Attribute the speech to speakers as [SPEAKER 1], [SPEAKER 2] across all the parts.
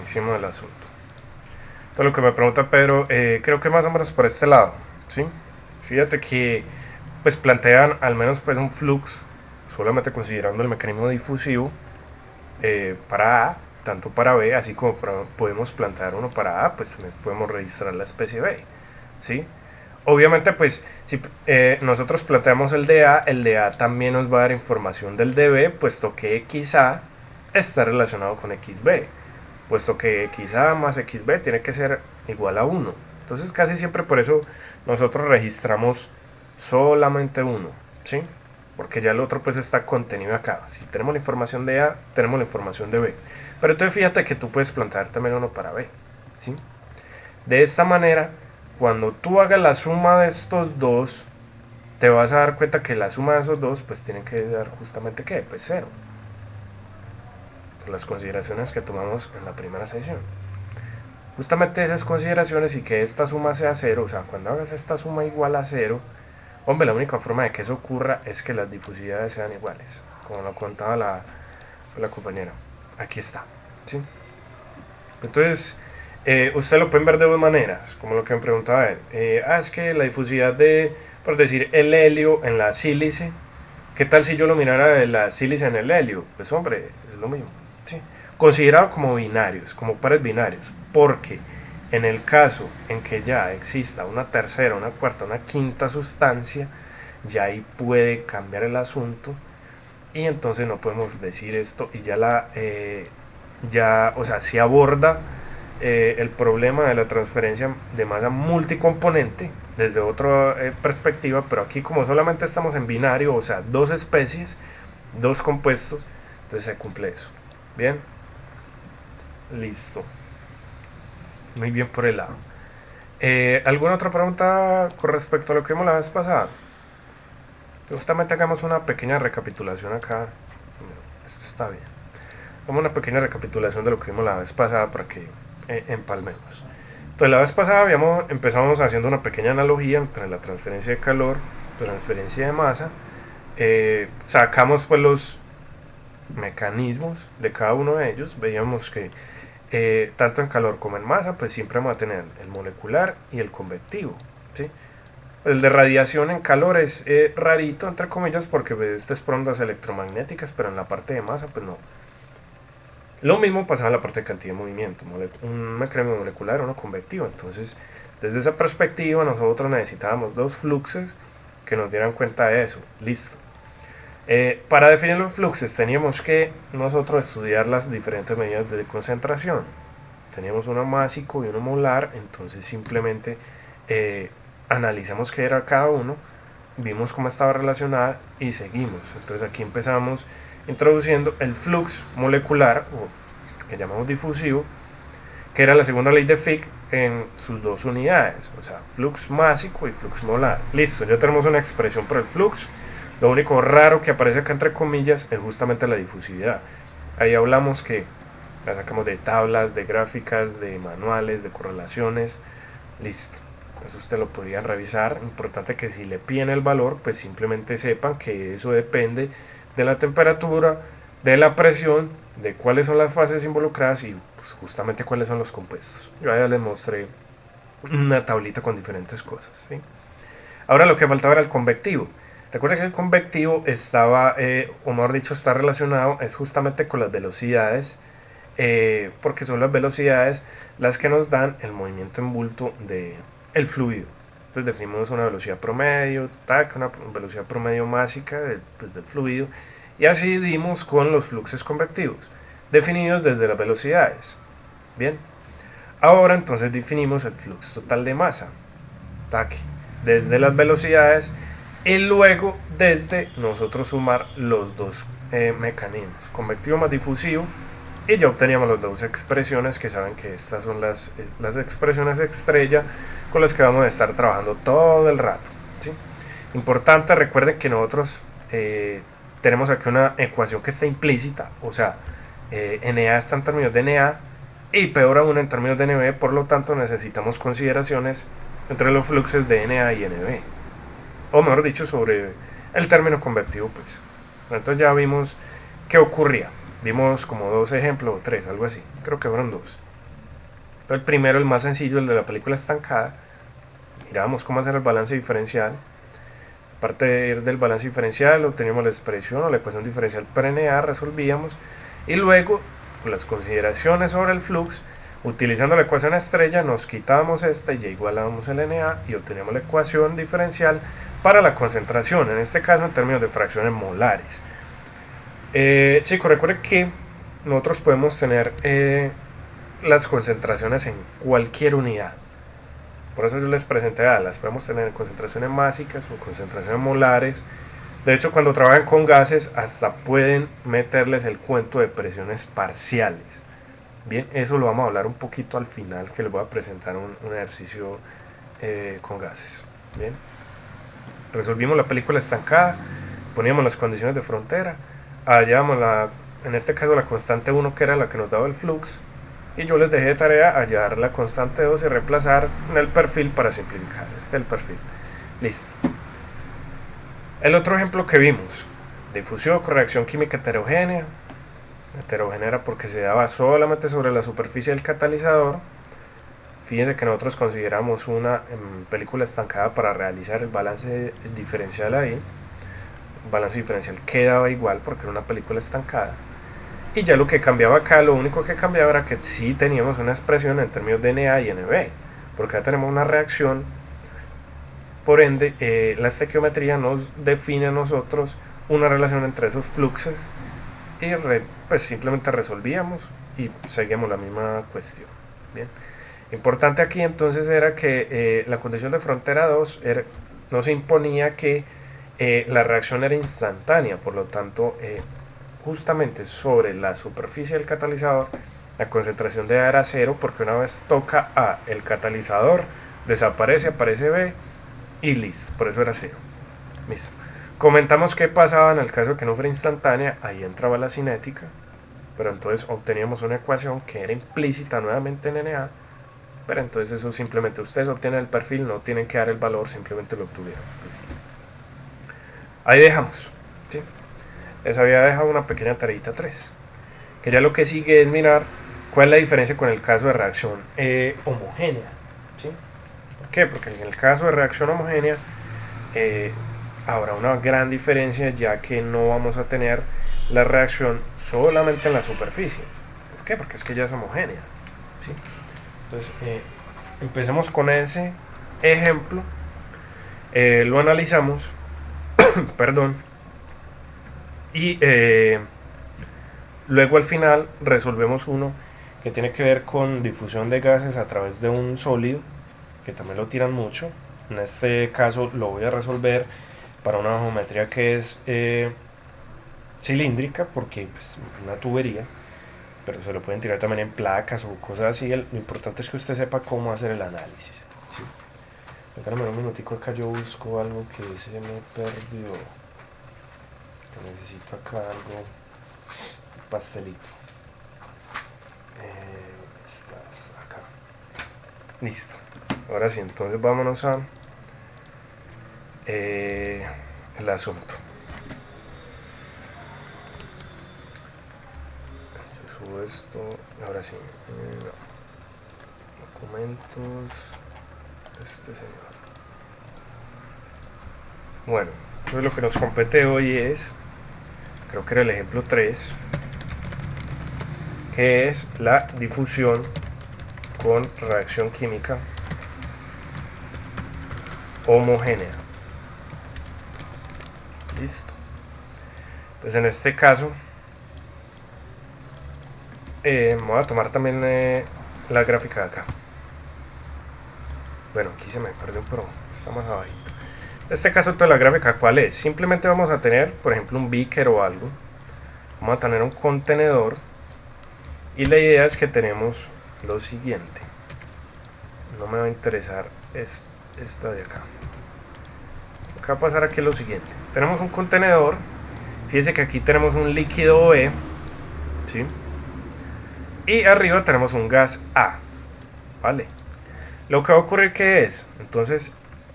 [SPEAKER 1] buenísimo el asunto. Todo lo que me pregunta Pedro, creo que más o menos por este lado, ¿sí? Fíjate que pues plantean al menos pues un flux, solamente considerando el mecanismo difusivo para A, tanto para B, así como podemos plantear uno para A, pues también podemos registrar la especie B, ¿sí? Obviamente pues si nosotros planteamos el de A también nos va a dar información del de B, puesto que XA está relacionado con XB, puesto que XA más XB tiene que ser igual a 1. Entonces casi siempre por eso nosotros registramos solamente uno, ¿sí? Porque ya el otro pues está contenido acá. Si tenemos la información de A, tenemos la información de B. Pero entonces fíjate que tú puedes plantear también uno para B, ¿sí? De esta manera, cuando tú hagas la suma de estos dos, te vas a dar cuenta que la suma de esos dos pues tiene que dar justamente ¿qué? Pues 0. Las consideraciones que tomamos en la primera sesión. Justamente esas consideraciones y que esta suma sea 0, o sea, cuando hagas esta suma igual a 0, hombre, la única forma de que eso ocurra es que las difusidades sean iguales, como lo contaba la compañera. Aquí está, ¿sí? Entonces, usted lo pueden ver de dos maneras, como lo que me preguntaba él. Es que la difusidad de, por decir, el helio en la sílice, ¿qué tal si yo lo mirara de la sílice en el helio? Pues hombre, es lo mismo, ¿sí? Considerado como binarios, como pares binarios, porque en el caso en que ya exista una tercera, una cuarta, una quinta sustancia, ya ahí puede cambiar el asunto y entonces no podemos decir esto y o sea, si aborda el problema de la transferencia de masa multicomponente desde otra perspectiva, pero aquí como solamente estamos en binario, o sea, dos especies, dos compuestos, entonces se cumple eso. Bien, listo. Muy bien por el lado. ¿Alguna otra pregunta con respecto a lo que vimos la vez pasada? Justamente hagamos una pequeña recapitulación acá. Esto está bien. Hagamos una pequeña recapitulación de lo que vimos la vez pasada para que empalmemos. Entonces la vez pasada empezamos haciendo una pequeña analogía entre la transferencia de calor, transferencia de masa. Sacamos pues los mecanismos de cada uno de ellos. Veíamos que tanto en calor como en masa, pues siempre vamos a tener el molecular y el convectivo, ¿sí? El de radiación en calor es rarito, entre comillas, porque pues, este es por ondas electromagnéticas, pero en la parte de masa, pues no. Lo mismo pasaba en la parte de cantidad de movimiento, un mecanismo molecular o uno convectivo. Entonces, desde esa perspectiva, nosotros necesitábamos dos fluxos que nos dieran cuenta de eso. Listo. Para definir los fluxos teníamos que nosotros estudiar las diferentes medidas de concentración. Teníamos uno másico y uno molar, entonces simplemente analizamos qué era cada uno, vimos cómo estaba relacionada y seguimos. Entonces aquí empezamos introduciendo el flux molecular, o que llamamos difusivo, que era la segunda ley de Fick en sus dos unidades, o sea, flux másico y flux molar. Listo, ya tenemos una expresión por el flux. Lo único raro que aparece acá entre comillas es justamente la difusividad. Ahí hablamos que la sacamos de tablas, de gráficas, de manuales, de correlaciones. Listo. Eso usted lo podrían revisar. Importante que si le piden el valor, pues simplemente sepan que eso depende de la temperatura, de la presión, de cuáles son las fases involucradas y pues, justamente cuáles son los compuestos. Yo ya les mostré una tablita con diferentes cosas, ¿sí? Ahora lo que faltaba era el convectivo. Recuerda que el convectivo estaba, o mejor dicho, está relacionado es justamente con las velocidades, porque son las velocidades las que nos dan el movimiento en bulto del fluido. Entonces definimos una velocidad promedio, una velocidad promedio másica del fluido, y así dimos con los fluxos convectivos, definidos desde las velocidades. Bien, ahora entonces definimos el flux total de masa, desde las velocidades, y luego desde nosotros sumar los dos mecanismos, convectivo más difusivo, y ya obteníamos las dos expresiones que saben que estas son las expresiones estrella con las que vamos a estar trabajando todo el rato, ¿sí? Importante, recuerden que nosotros tenemos aquí una ecuación que está implícita, o sea, NA está en términos de NA y peor aún en términos de NB, por lo tanto necesitamos consideraciones entre los fluxos de NA y NB, o mejor dicho, sobre el término convectivo, pues. Entonces ya vimos qué ocurría. Vimos como dos ejemplos, o tres, algo así. Creo que fueron dos. Entonces, el primero, el más sencillo, el de la película estancada, mirábamos cómo hacer el balance diferencial. Aparte del balance diferencial, obteníamos la expresión o la ecuación diferencial para NA, resolvíamos, y luego, con las consideraciones sobre el flux, utilizando la ecuación estrella, nos quitábamos esta y ya igualábamos el NA y obteníamos la ecuación diferencial para la concentración, en este caso en términos de fracciones molares. Chicos, recuerden que nosotros podemos tener las concentraciones en cualquier unidad. Por eso yo les presenté las podemos tener en concentraciones másicas o concentraciones molares. De hecho, cuando trabajan con gases, hasta pueden meterles el cuento de presiones parciales. Bien, eso lo vamos a hablar un poquito al final, que les voy a presentar un ejercicio con gases. Bien, resolvimos la película estancada, poníamos las condiciones de frontera, hallábamos en este caso la constante 1, que era la que nos daba el flux, y yo les dejé de tarea hallar la constante 2 y reemplazar en el perfil para simplificar. Este es el perfil. Listo. El otro ejemplo que vimos, difusión con reacción química heterogénea. Heterogénea era porque se daba solamente sobre la superficie del catalizador. Fíjense que nosotros consideramos una película estancada para realizar el balance diferencial ahí. El balance diferencial quedaba igual porque era una película estancada. Y ya lo que cambiaba acá, lo único que cambiaba era que sí teníamos una expresión en términos de Na y Nb, porque acá tenemos una reacción, por ende la estequiometría nos define a nosotros una relación entre esos fluxos y pues simplemente resolvíamos y seguíamos la misma cuestión. Bien, importante aquí entonces era que la condición de frontera 2 nos imponía que la reacción era instantánea, por lo tanto justamente sobre la superficie del catalizador la concentración de A era 0, porque una vez toca A el catalizador desaparece, aparece B y listo, por eso era 0. Listo. Comentamos qué pasaba en el caso de que no fuera instantánea, ahí entraba la cinética, pero entonces obteníamos una ecuación que era implícita nuevamente en Na, pero entonces eso simplemente ustedes obtienen el perfil, no tienen que dar el valor, simplemente lo obtuvieron. Listo. Ahí dejamos, ¿sí? Les había dejado una pequeña tareita 3, que ya lo que sigue es mirar cuál es la diferencia con el caso de reacción homogénea, ¿sí? ¿Por qué? Porque en el caso de reacción homogénea habrá una gran diferencia, ya que no vamos a tener la reacción solamente en la superficie. ¿Por qué? Porque es que ya es homogénea, ¿sí? Entonces empecemos con ese ejemplo, lo analizamos perdón, y luego al final resolvemos uno que tiene que ver con difusión de gases a través de un sólido, que también lo tiran mucho. En este caso lo voy a resolver para una geometría que es cilíndrica, porque pues, una tubería, pero se lo pueden tirar también en placas o cosas así. Lo importante es que usted sepa cómo hacer el análisis, ¿sí? Espérame un minutico, acá yo busco algo que se me perdió. Necesito acá algo, un pastelito. Estás acá. Listo. Ahora sí, entonces vámonos a el asunto. Yo subo esto. Ahora sí. Documentos. Este señor. Bueno, entonces lo que nos compete hoy es, creo que era el ejemplo 3, que es la difusión con reacción química homogénea. Listo. Entonces en este caso voy a tomar también la gráfica de acá. Bueno, aquí se me perdió, pero está más abajito. En este caso, toda la gráfica, ¿cuál es? Simplemente vamos a tener, por ejemplo, un beaker o algo. Vamos a tener un contenedor. Y la idea es que tenemos lo siguiente. No me va a interesar esta de acá. Lo que va a pasar aquí es lo siguiente. Tenemos un contenedor. Fíjense que aquí tenemos un líquido B, ¿sí? Y arriba tenemos un gas A, ¿vale? Lo que va a ocurrir, ¿qué es? Entonces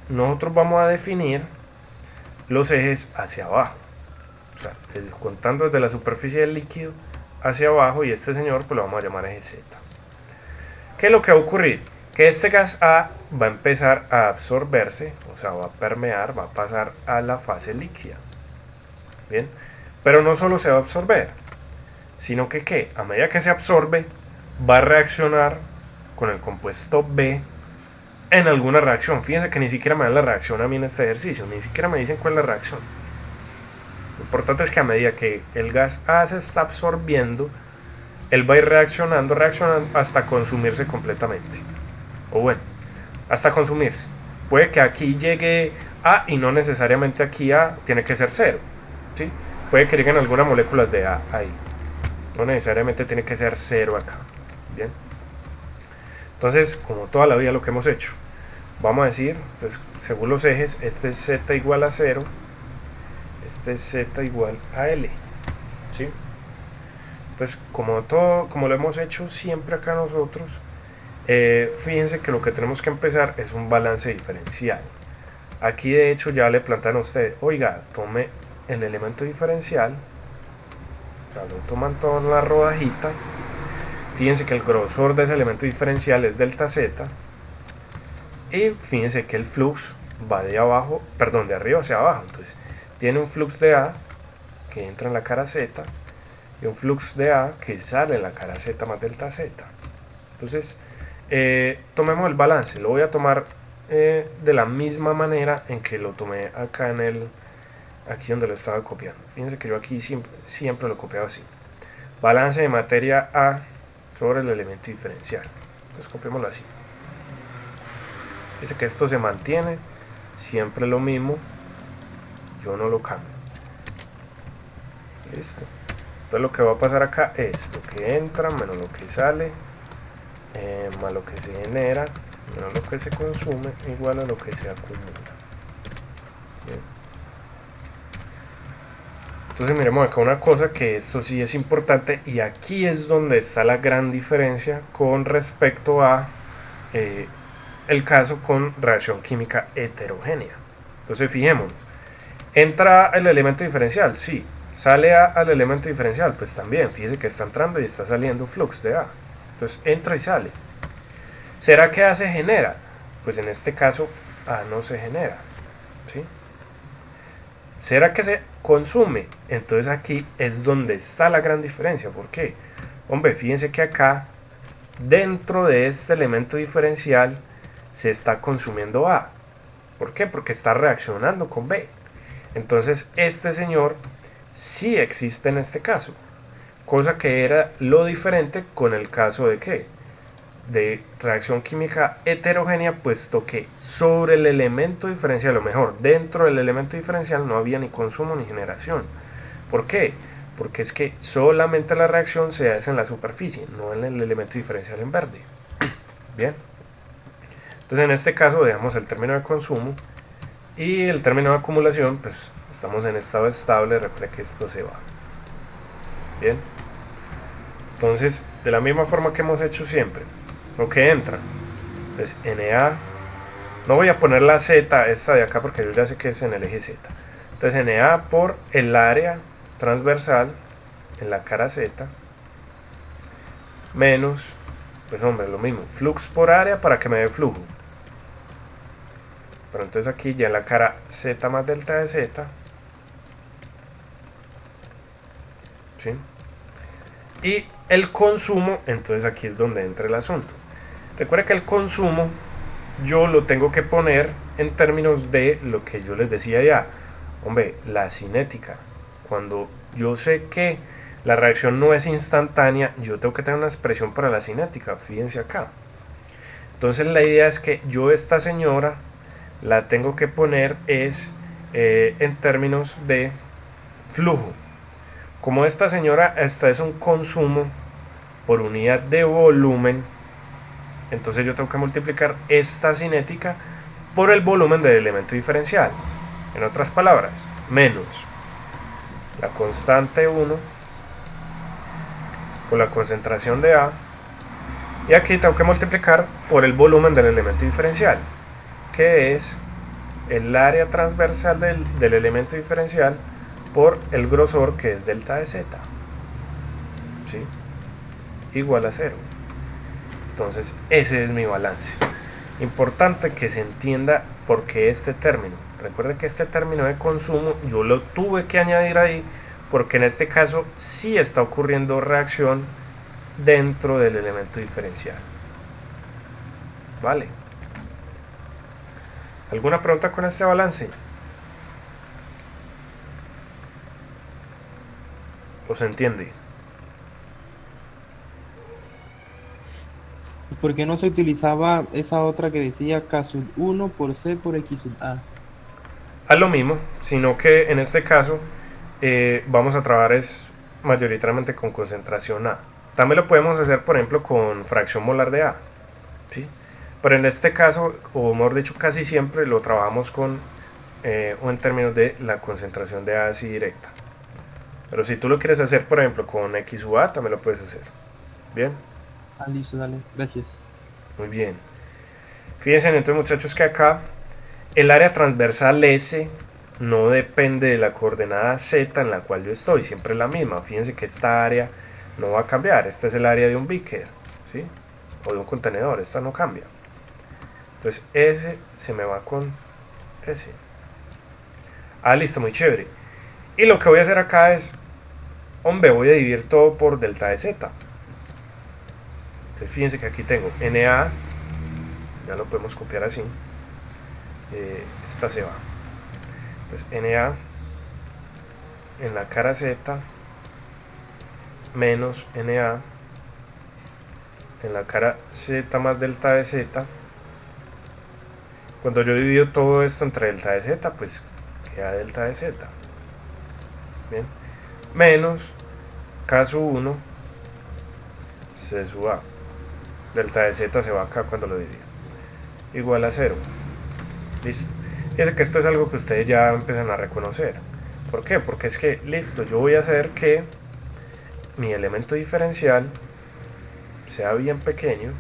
[SPEAKER 1] nosotros vamos a definir los ejes hacia abajo, o sea, contando desde la superficie del líquido hacia abajo, y este señor pues lo vamos a llamar eje Z. ¿Qué es lo que va a ocurrir? Que este gas A va a empezar a absorberse, o sea, va a permear, va a pasar a la fase líquida. Bien, pero no solo se va a absorber, sino que ¿qué? A medida que se absorbe, va a reaccionar con el compuesto B en alguna reacción. Fíjense que ni siquiera me dan la reacción a mí en este ejercicio, ni siquiera me dicen cuál es la reacción. Lo importante es que a medida que el gas A se está absorbiendo, él va a ir reaccionando hasta consumirse completamente. O bueno, hasta consumirse. Puede que aquí llegue A y no necesariamente aquí A tiene que ser 0. ¿Sí? Puede que lleguen algunas moléculas de A ahí. No necesariamente tiene que ser 0 acá. Bien. Entonces, como toda la vida lo que hemos hecho, vamos a decir, entonces, según los ejes, este es Z igual a 0, este es Z igual a L. ¿Sí? Entonces, como lo hemos hecho siempre acá nosotros, fíjense que lo que tenemos que empezar es un balance diferencial. Aquí de hecho ya le plantean a ustedes, oiga, tome el elemento diferencial, o sea, lo toman todo en la rodajita. Fíjense que el grosor de ese elemento diferencial es delta Z. Y fíjense que el flux va de abajo, perdón, de arriba hacia abajo. Entonces, tiene un flux de A que entra en la cara Z y un flux de A que sale en la cara Z más delta Z. Entonces, tomemos el balance. Lo voy a tomar de la misma manera en que lo tomé acá aquí donde lo estaba copiando. Fíjense que yo aquí siempre lo he copiado así. Balance de materia A sobre el elemento diferencial. Entonces copiémoslo así. Dice que esto se mantiene, siempre lo mismo, yo no lo cambio. Listo. Entonces lo que va a pasar acá es lo que entra menos lo que sale, más lo que se genera, menos lo que se consume, igual a lo que se acumula. Bien. Entonces miremos acá una cosa, que esto sí es importante, y aquí es donde está la gran diferencia con respecto a el caso con reacción química heterogénea. Entonces fijémonos, entra el elemento diferencial, sí. Sale al elemento diferencial, pues también, fíjese que está entrando y está saliendo flux de A. Entonces entra y sale. ¿Será que A se genera? Pues en este caso A no se genera, ¿sí? ¿Será que se consume? Entonces aquí es donde está la gran diferencia. ¿Por qué? Hombre, fíjense que acá, dentro de este elemento diferencial, se está consumiendo A. ¿Por qué? Porque está reaccionando con B. Entonces este señor sí existe en este caso. Cosa que era lo diferente con el caso de ¿qué? De reacción química heterogénea, puesto que sobre el elemento diferencial, o mejor, dentro del elemento diferencial no había ni consumo ni generación. ¿Por qué? Porque es que solamente la reacción se hace en la superficie, no en el elemento diferencial en verde. Bien. Entonces en este caso dejamos el término de consumo y el término de acumulación, pues estamos en estado estable, recuerda que esto se va. Bien. Entonces, de la misma forma que hemos hecho siempre, lo que entra, entonces Na, no voy a poner la Z, esta de acá, porque yo ya sé que es en el eje Z. Entonces Na por el área transversal en la cara Z, menos, pues hombre, lo mismo, flux por área para que me dé flujo. Pero entonces aquí ya en la cara Z más delta de Z, ¿sí? Y el consumo, entonces aquí es donde entra el asunto. Recuerda que el consumo yo lo tengo que poner en términos de lo que yo les decía ya. Hombre, la cinética. Cuando yo sé que la reacción no es instantánea, yo tengo que tener una expresión para la cinética. Fíjense acá. Entonces la idea es que yo esta señora la tengo que poner en términos de flujo. Como esta señora, esta es un consumo por unidad de volumen, entonces yo tengo que multiplicar esta cinética por el volumen del elemento diferencial. En otras palabras, menos la constante 1 por la concentración de A, y aquí tengo que multiplicar por el volumen del elemento diferencial, que es el área transversal del elemento diferencial por el grosor, que es delta de Z, ¿sí? Igual a 0. Entonces ese es mi balance. Importante que se entienda por qué este término. Recuerde que este término de consumo yo lo tuve que añadir ahí porque en este caso sí está ocurriendo reacción dentro del elemento diferencial. Vale. ¿Alguna pregunta con este balance? ¿O se entiende?
[SPEAKER 2] ¿Por qué no se utilizaba esa otra que decía K sub 1 por C por X sub A?
[SPEAKER 1] Haz lo mismo, sino que en este caso vamos a trabajar es mayoritariamente con concentración A. También lo podemos hacer, por ejemplo, con fracción molar de A, ¿sí? Pero en este caso, o mejor dicho, casi siempre lo trabajamos con o en términos de la concentración de A así directa. Pero si tú lo quieres hacer, por ejemplo, con X sub A, también lo puedes hacer. ¿Bien?
[SPEAKER 2] Ah, listo, dale, gracias.
[SPEAKER 1] Muy bien. Fíjense entonces, muchachos, que acá el área transversal S no depende de la coordenada Z en la cual yo estoy, siempre es la misma. Fíjense que esta área no va a cambiar. Esta es el área de un beaker, ¿sí? O de un contenedor, esta no cambia. Entonces S se me va con S. Ah, listo, muy chévere. Y lo que voy a hacer acá es, hombre, voy a dividir todo por delta de Z. Entonces fíjense que aquí tengo NA, ya lo podemos copiar así. Esta se va. Entonces NA en la cara Z menos NA en la cara Z más delta de Z. Cuando yo divido todo esto entre delta de Z, pues queda delta de Z. Bien. Menos K sub 1 C sub A. Delta de Z se va acá cuando lo divido. Igual a 0. Listo. Fíjense que esto es algo que ustedes ya empiezan a reconocer. ¿Por qué? Porque es que, listo, yo voy a hacer que mi elemento diferencial sea bien pequeño.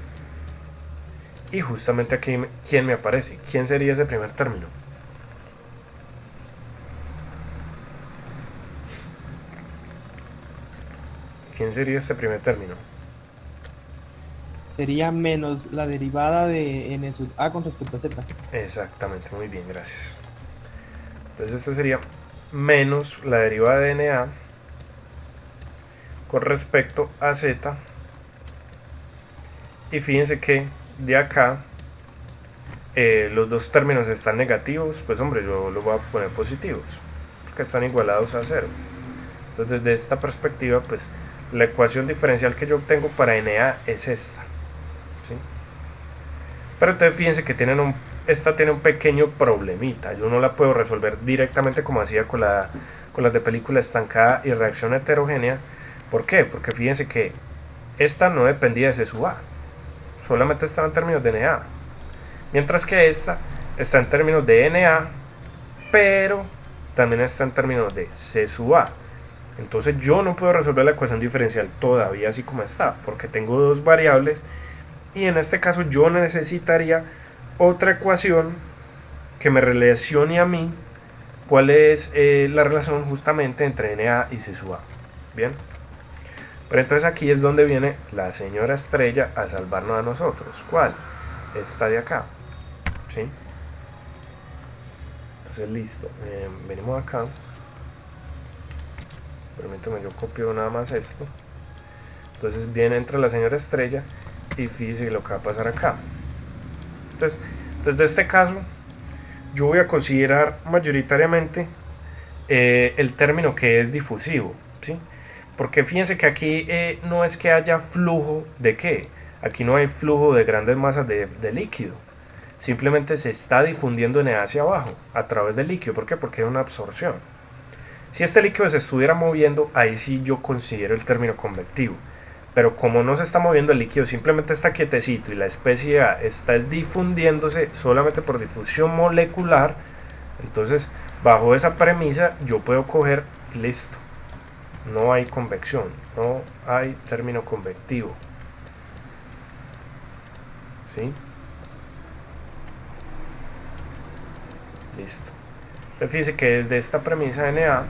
[SPEAKER 1] Y justamente aquí, ¿quién me aparece? ¿Quién sería ese primer término? ¿Quién sería este primer término?
[SPEAKER 2] Sería menos la derivada de N sub A con respecto a Z.
[SPEAKER 1] Exactamente, muy bien, gracias. Entonces este sería menos la derivada de NA con respecto a Z. Y fíjense que de acá los dos términos están negativos, pues hombre, yo los voy a poner positivos, porque están igualados a 0. Entonces desde esta perspectiva, pues la ecuación diferencial que yo obtengo para NA es esta, ¿sí? Pero entonces fíjense que esta tiene un pequeño problemita. Yo no la puedo resolver directamente como hacía con las de película estancada y reacción heterogénea. ¿Por qué? Porque fíjense que esta no dependía de C sub A, solamente estaba en términos de NA. Mientras que esta está en términos de NA, pero también está en términos de C sub A. Entonces yo no puedo resolver la ecuación diferencial todavía así como está, porque tengo dos variables y en este caso yo necesitaría otra ecuación que me relacione a mí cuál es la relación justamente entre NA y C sub A. Bien. Pero entonces aquí es donde viene la señora estrella a salvarnos a nosotros. ¿Cuál? Esta de acá. ¿Sí? Entonces listo. Venimos acá. Permítame, yo copio nada más esto. Entonces viene entre la señora estrella y fíjense lo que va a pasar acá. Entonces, desde este caso, yo voy a considerar mayoritariamente el término que es difusivo, ¿sí? Porque fíjense que aquí no es que haya flujo de qué, aquí no hay flujo de grandes masas de líquido, simplemente se está difundiendo NA hacia abajo a través del líquido. ¿Por qué? Porque hay una absorción. Si este líquido se estuviera moviendo, ahí sí yo considero el término convectivo. Pero como no se está moviendo el líquido, simplemente está quietecito y la especie A está difundiéndose solamente por difusión molecular, entonces bajo esa premisa yo puedo coger, listo, no hay convección, no hay término convectivo. ¿Sí? Listo. Fíjense que desde esta premisa Na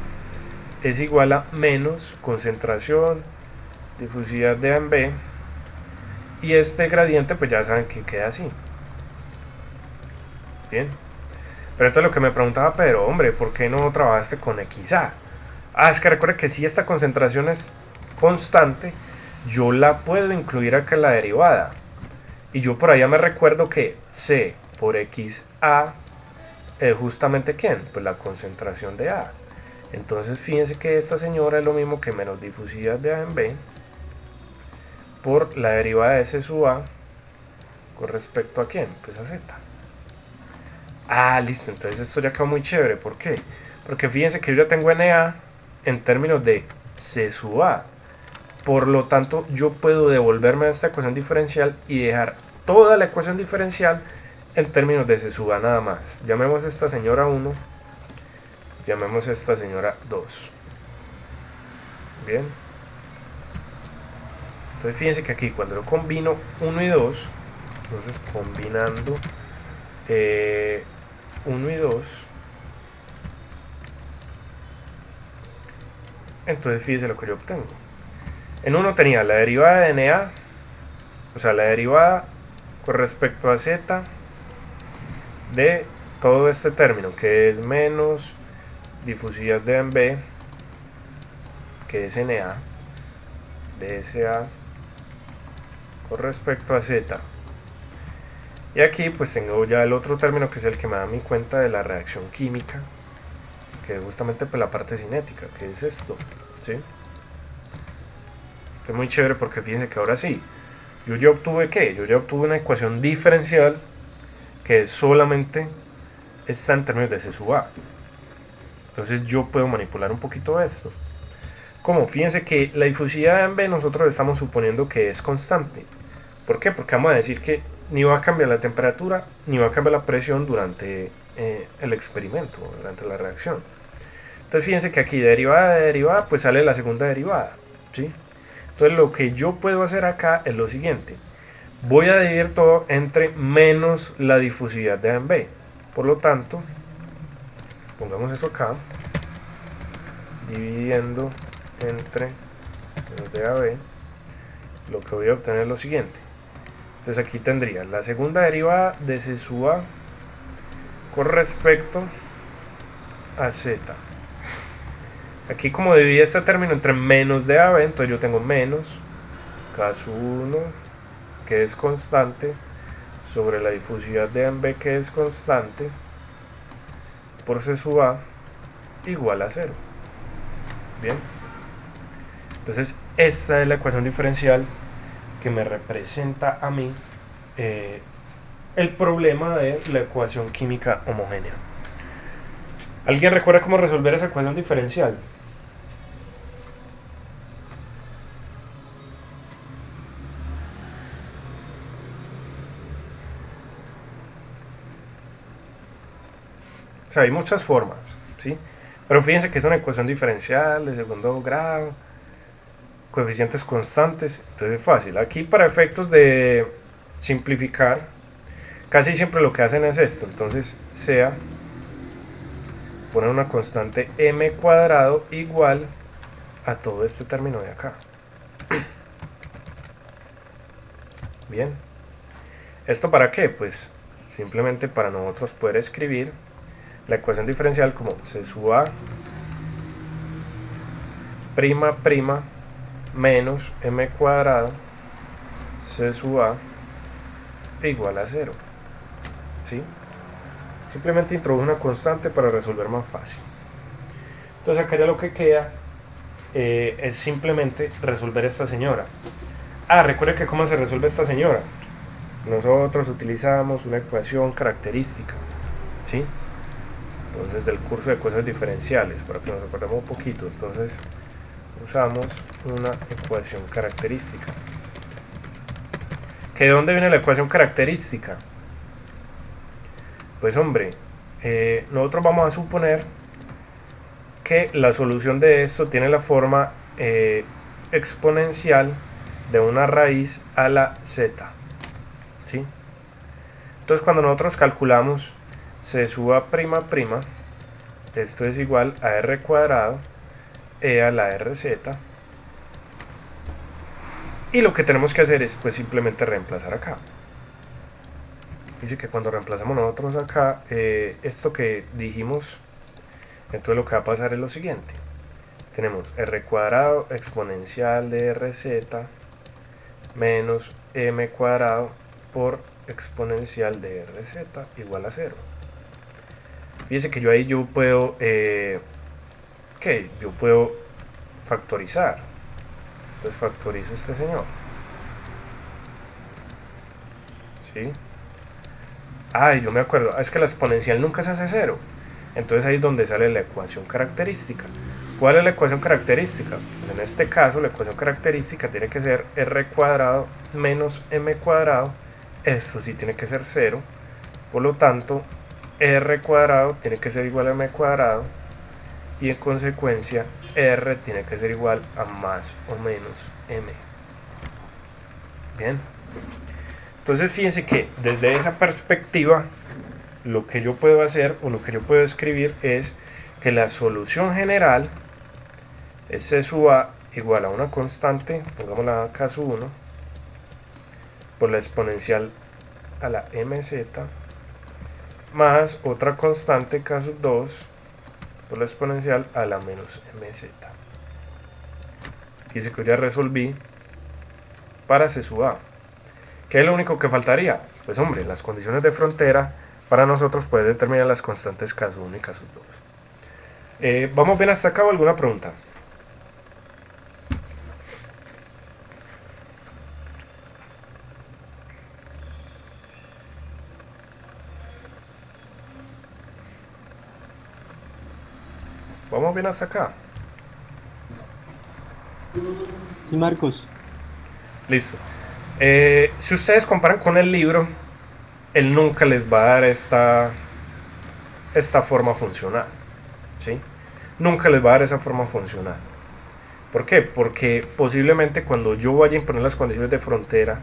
[SPEAKER 1] es igual a menos concentración, difusividad de A en B, y este gradiente pues ya saben que queda así. Bien. Pero entonces lo que me preguntaba Pedro, hombre, ¿por qué no trabajaste con XA? Es que recuerda que si esta concentración es constante, yo la puedo incluir acá en la derivada. Y yo por allá me recuerdo que C por XA es justamente ¿quién? Pues la concentración de A. Entonces fíjense que esta señora es lo mismo que menos difusividad de A en B por la derivada de S sub A con respecto a ¿quién? Pues a Z. Listo, entonces esto ya quedó muy chévere. ¿Por qué? Porque fíjense que yo ya tengo NA en términos de C sub A. Por lo tanto, yo puedo devolverme a esta ecuación diferencial y dejar toda la ecuación diferencial en términos de C sub A nada más. Llamemos a esta señora 1, llamemos a esta señora 2. Bien. Entonces fíjense que aquí cuando yo combino 1 y 2, entonces combinando 1 y 2, entonces fíjense lo que yo obtengo. En 1 tenía la derivada de NA, o sea, la derivada con respecto a Z de todo este término, que es menos difusividad de A en B, que es NA, de SA con respecto a Z. Y aquí pues tengo ya el otro término que es el que me da mi cuenta de la reacción química, que es justamente pues la parte cinética, que es esto, ¿sí? Esto es muy chévere porque fíjense que ahora sí, yo ya obtuve ¿qué? Yo ya obtuve una ecuación diferencial que solamente está en términos de C sub A. Entonces yo puedo manipular un poquito esto. Como fíjense que la difusividad en B nosotros estamos suponiendo que es constante. ¿Por qué? Porque vamos a decir que ni va a cambiar la temperatura ni va a cambiar la presión durante el experimento, durante la reacción. Entonces fíjense que aquí derivada de derivada pues sale la segunda derivada, ¿sí? Entonces lo que yo puedo hacer acá es lo siguiente: voy a dividir todo entre menos la difusividad de A en B. Por lo tanto, pongamos eso acá, dividiendo entre menos de AB, lo que voy a obtener es lo siguiente. Entonces aquí tendría la segunda derivada de C sub A con respecto a Z. Aquí como dividí este término entre menos de AB, entonces yo tengo menos K sub 1, que es constante, sobre la difusividad de A en B, que es constante, por C sub A igual a 0. Bien. Entonces esta es la ecuación diferencial que me representa a mí el problema de la ecuación química homogénea. ¿Alguien recuerda cómo resolver esa ecuación diferencial? O sea, hay muchas formas, ¿sí? Pero fíjense que es una ecuación diferencial de segundo grado, coeficientes constantes, entonces es fácil. Aquí para efectos de simplificar, casi siempre lo que hacen es esto. Entonces sea poner una constante m cuadrado igual a todo este término de acá. Bien. ¿Esto para qué? Pues simplemente para nosotros poder escribir la ecuación diferencial como C sub A prima prima menos m cuadrado C sub A igual a 0. ¿Sí? Simplemente introdujo una constante para resolver más fácil. Entonces acá ya lo que queda es simplemente resolver esta señora. Recuerde que cómo se resuelve esta señora. Nosotros utilizamos una ecuación característica, ¿sí? Entonces del curso de ecuaciones diferenciales, para que nos acordemos un poquito. Entonces usamos una ecuación característica. ¿Que de dónde viene la ecuación característica? Pues hombre, nosotros vamos a suponer que la solución de esto tiene la forma exponencial de una raíz a la z, ¿sí? Entonces cuando nosotros calculamos C sub A prima prima, esto es igual a r cuadrado e a la rz Y lo que tenemos que hacer es pues simplemente reemplazar acá. Dice que cuando reemplazamos nosotros acá, esto que dijimos, entonces lo que va a pasar es lo siguiente. Tenemos r cuadrado exponencial de rz menos m cuadrado por exponencial de rz igual a 0. Fíjense que yo puedo, yo puedo factorizar. Entonces factorizo este señor. ¿Sí? Y yo me acuerdo, es que la exponencial nunca se hace 0. Entonces ahí es donde sale la ecuación característica. ¿Cuál es la ecuación característica? Pues en este caso la ecuación característica tiene que ser r cuadrado menos m cuadrado. Esto sí tiene que ser 0. Por lo tanto, r cuadrado tiene que ser igual a m cuadrado. Y en consecuencia, r tiene que ser igual a más o menos m. Bien. Entonces fíjense que desde esa perspectiva, lo que yo puedo hacer o lo que yo puedo escribir es que la solución general es c sub a igual a una constante, pongámosla k sub 1, por la exponencial a la mz, más otra constante k sub 2 por la exponencial a la menos mz. Dice que ya resolví para c sub a. ¿Qué es lo único que faltaría? Pues hombre, las condiciones de frontera para nosotros poder determinar las constantes k sub 1 y k sub 2. ¿Vamos bien hasta acá o alguna pregunta? ¿Vamos bien hasta acá?
[SPEAKER 2] Sí, Marcos.
[SPEAKER 1] Listo. Si ustedes comparan con el libro, él nunca les va a dar esta forma funcional. ¿Sí? Nunca les va a dar esa forma funcional. ¿Por qué? Porque posiblemente cuando yo vaya a imponer las condiciones de frontera,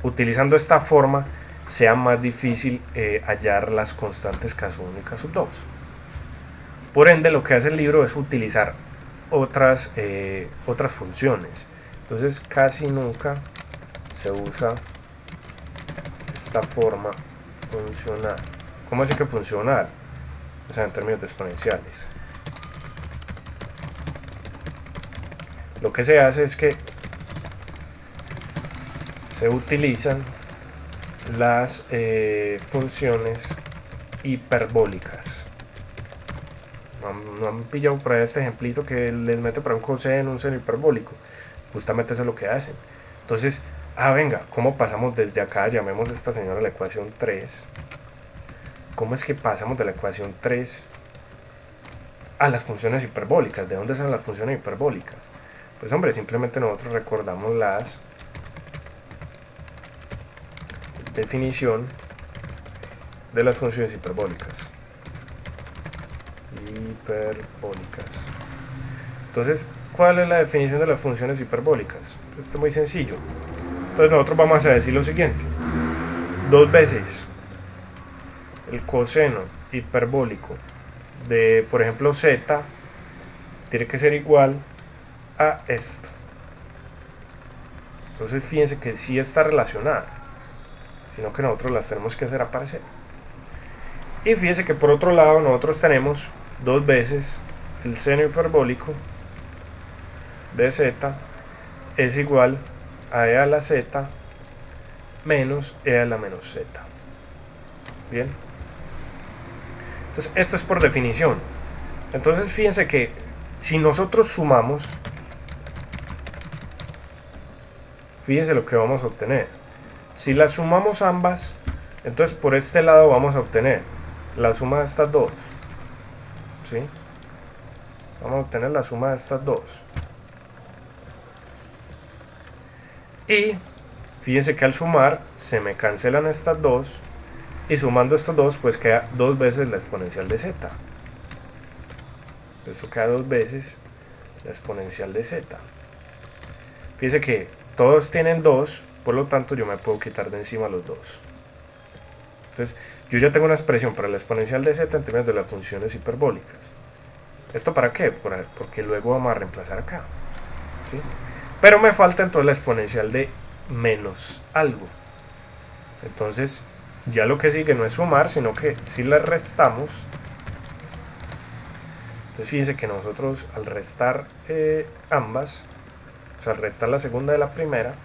[SPEAKER 1] utilizando esta forma, sea más difícil hallar las constantes k sub 1 y k sub 2. Por ende, lo que hace el libro es utilizar otras funciones. Entonces, casi nunca se usa esta forma funcional. ¿Cómo es que funcional? O sea, en términos de exponenciales. Lo que se hace es que se utilizan las funciones hiperbólicas. ¿No han pillado por ahí este ejemplito que les mete para un coseno, un seno hiperbólico? Justamente eso es lo que hacen. Entonces, venga, ¿cómo pasamos desde acá? Llamemos a esta señora la ecuación 3. ¿Cómo es que pasamos de la ecuación 3 a las funciones hiperbólicas? ¿De dónde salen las funciones hiperbólicas? Pues hombre, simplemente nosotros recordamos las definición de las funciones hiperbólicas. Entonces, ¿cuál es la definición de las funciones hiperbólicas? Esto es muy sencillo. Entonces nosotros vamos a decir lo siguiente: 2 veces el coseno hiperbólico de, por ejemplo, z tiene que ser igual a esto. Entonces fíjense que sí está relacionada, sino que nosotros las tenemos que hacer aparecer. Y fíjense que por otro lado nosotros tenemos 2 veces el seno hiperbólico de z es igual a e a la z menos e a la menos z. Bien. Entonces esto es por definición. Entonces fíjense que si nosotros sumamos, fíjense lo que vamos a obtener. Si las sumamos ambas, entonces por este lado vamos a obtener la suma de estas dos. ¿Sí? Vamos a obtener la suma de estas dos. Y fíjense que al sumar se me cancelan estas dos. Y sumando estos dos, pues queda 2 veces la exponencial de z. Esto queda 2 veces la exponencial de z. Fíjense que todos tienen 2, por lo tanto yo me puedo quitar de encima los 2. Entonces, yo ya tengo una expresión para la exponencial de z en términos de las funciones hiperbólicas. ¿Esto para qué? Porque luego vamos a reemplazar acá. ¿Sí? Pero me falta entonces la exponencial de menos algo. Entonces ya lo que sigue no es sumar, sino que si le restamos. Entonces fíjense que nosotros al restar ambas, o sea, al restar la segunda de la primera,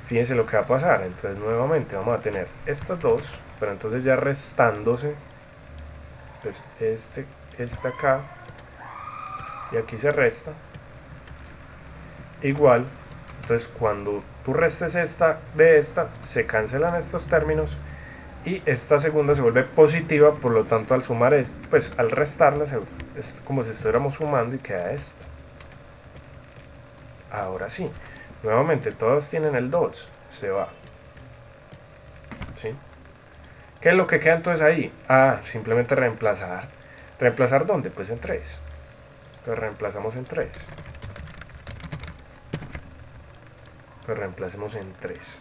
[SPEAKER 1] fíjense lo que va a pasar. Entonces nuevamente vamos a tener estas dos, pero entonces ya restándose, pues este acá, y aquí se resta, igual. Entonces cuando tú restes esta de esta, se cancelan estos términos, y esta segunda se vuelve positiva, por lo tanto al sumar pues al restarla es como si estuviéramos sumando y queda esta. Ahora sí, nuevamente todos tienen el 2, se va. ¿Sí? ¿Qué es lo que queda entonces ahí? Simplemente reemplazar. ¿Reemplazar dónde? Pues en 3. Entonces reemplazamos en 3. Pues reemplacemos en 3.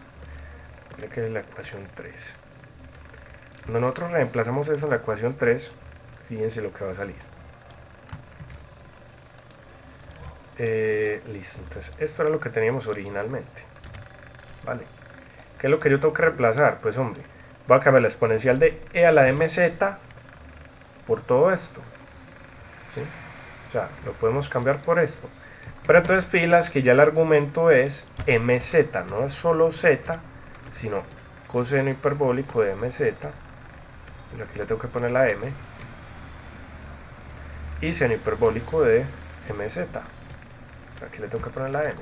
[SPEAKER 1] Mira que es la ecuación 3. Cuando nosotros reemplazamos eso en la ecuación 3, fíjense lo que va a salir. Listo, entonces esto era lo que teníamos originalmente. Vale. ¿Qué es lo que yo tengo que reemplazar? Pues hombre, voy a cambiar la exponencial de e a la mz por todo esto. ¿Sí? O sea, lo podemos cambiar por esto. Pero entonces pilas que ya el argumento es mz, no es solo z, sino coseno hiperbólico de mz. Pues aquí le tengo que poner la m. Y seno hiperbólico de mz. Aquí le tengo que poner la m.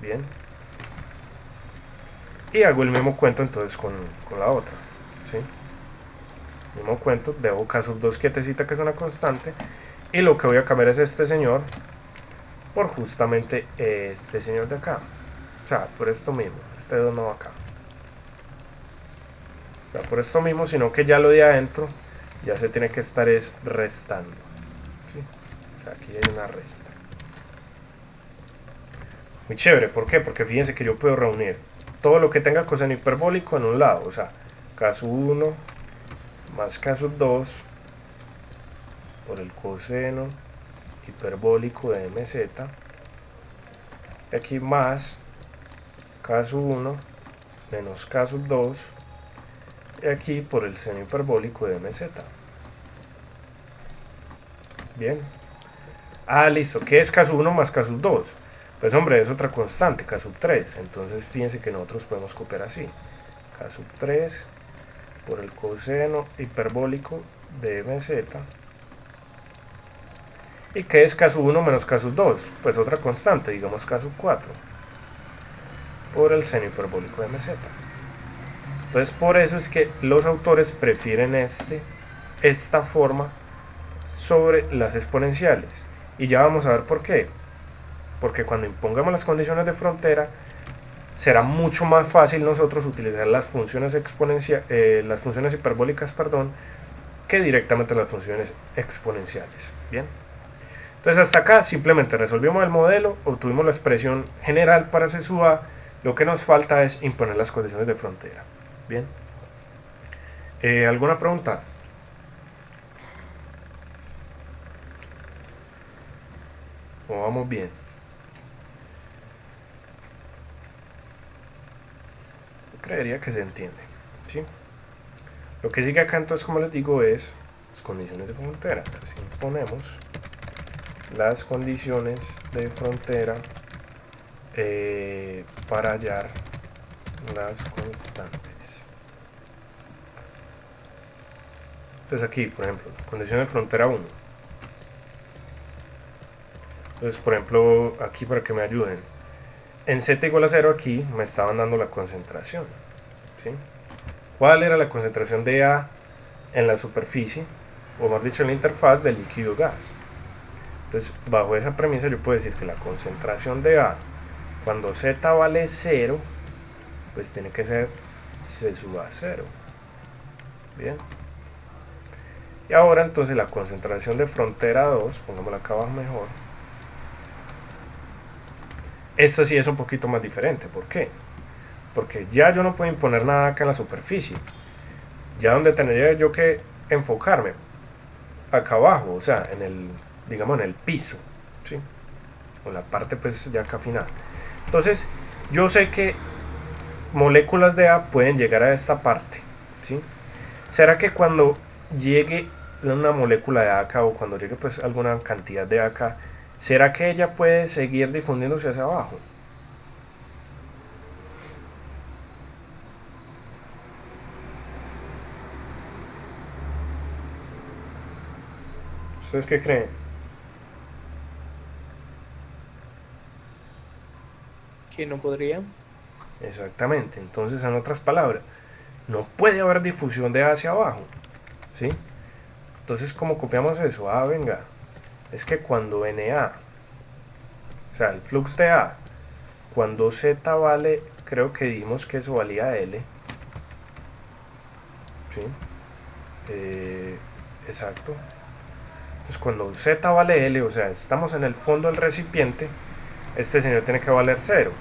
[SPEAKER 1] Bien. Y hago el mismo cuento entonces con la otra. ¿Sí? Mismo cuento, dejo k sub 2 quietecita, que es una constante. Y lo que voy a cambiar es este señor por justamente este señor de acá. O sea, por esto mismo. Este 2 no va acá. O sea, por esto mismo, sino que ya lo de adentro ya se tiene que estar restando. ¿Sí? O sea, aquí hay una resta. Muy chévere, ¿por qué? Porque fíjense que yo puedo reunir todo lo que tenga coseno hiperbólico en un lado, o sea, k sub 1 más k sub 2 por el coseno hiperbólico de mz, y aquí más k sub 1 menos k sub 2, y aquí por el seno hiperbólico de mz. Bien. Listo. ¿Qué es k sub 1 más k sub 2? Pues hombre, es otra constante, k sub 3. Entonces fíjense que nosotros podemos copiar así. K sub 3 por el coseno hiperbólico de mz. ¿Y qué es k sub 1 menos k sub 2? Pues otra constante, digamos k sub 4 por el seno hiperbólico de mz. Entonces por eso es que los autores prefieren esta forma sobre las exponenciales. Y ya vamos a ver por qué. Porque cuando impongamos las condiciones de frontera, será mucho más fácil nosotros utilizar las funciones las funciones hiperbólicas, que directamente las funciones exponenciales. Bien. Entonces hasta acá simplemente resolvimos el modelo, obtuvimos la expresión general para C sub A. Lo que nos falta es imponer las condiciones de frontera. Bien. ¿Alguna pregunta? ¿O vamos bien? Creería que se entiende, ¿sí? Lo que sigue acá entonces, como les digo, es las condiciones de frontera. Entonces imponemos las condiciones de frontera para hallar las constantes. Entonces aquí, por ejemplo, condición de frontera 1. Entonces, por ejemplo, aquí para que me ayuden, en z igual a 0 aquí me estaban dando la concentración. ¿Sí? ¿Cuál era la concentración de A en la superficie, o más dicho en la interfaz del líquido gas? Entonces, bajo esa premisa yo puedo decir que la concentración de A cuando z vale 0, pues tiene que ser C sub A 0. Bien. Y ahora entonces la concentración de frontera 2, pongámosla acá abajo mejor. Esta sí es un poquito más diferente. ¿Por qué? Porque ya yo no puedo imponer nada acá en la superficie. Ya donde tendría yo que enfocarme, acá abajo, o sea, digamos en el piso, ¿sí? o la parte pues ya acá final. Entonces yo sé que moléculas de A pueden llegar a esta parte, ¿sí? ¿Será que cuando llegue una molécula de acá o cuando llegue pues alguna cantidad de acá, será que ella puede seguir difundiéndose hacia abajo? ¿Ustedes qué creen?
[SPEAKER 3] Que no podría.
[SPEAKER 1] Exactamente, entonces en otras palabras, no puede haber difusión de A hacia abajo, ¿sí? Entonces, ¿cómo copiamos eso? Ah, venga, es que cuando NA, o sea, el flux de A, cuando Z vale, creo que dijimos que eso valía L, ¿sí? Exacto. Entonces, cuando Z vale L, o sea, estamos en el fondo del recipiente, este señor tiene que valer 0.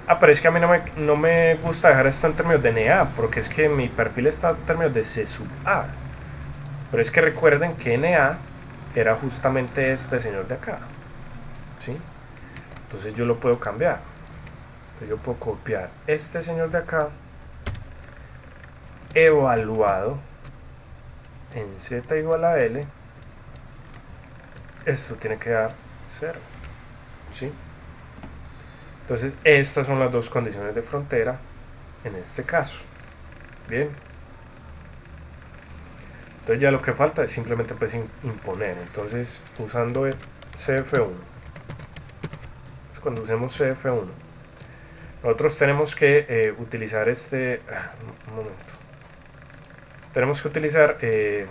[SPEAKER 1] Ah, pero es que a mí no me gusta dejar esto en términos de NA, porque es que mi perfil está en términos de C sub A. Pero es que recuerden que NA era justamente este señor de acá, ¿sí? Entonces yo lo puedo cambiar. Entonces yo puedo copiar este señor de acá, evaluado en Z igual a L. Esto tiene que dar 0, ¿sí? Entonces estas son las dos condiciones de frontera en este caso. Bien. Entonces ya lo que falta es simplemente pues imponer. Entonces usando CF1. Cuando usemos CF1, nosotros tenemos que utilizar un momento. Tenemos que utilizar,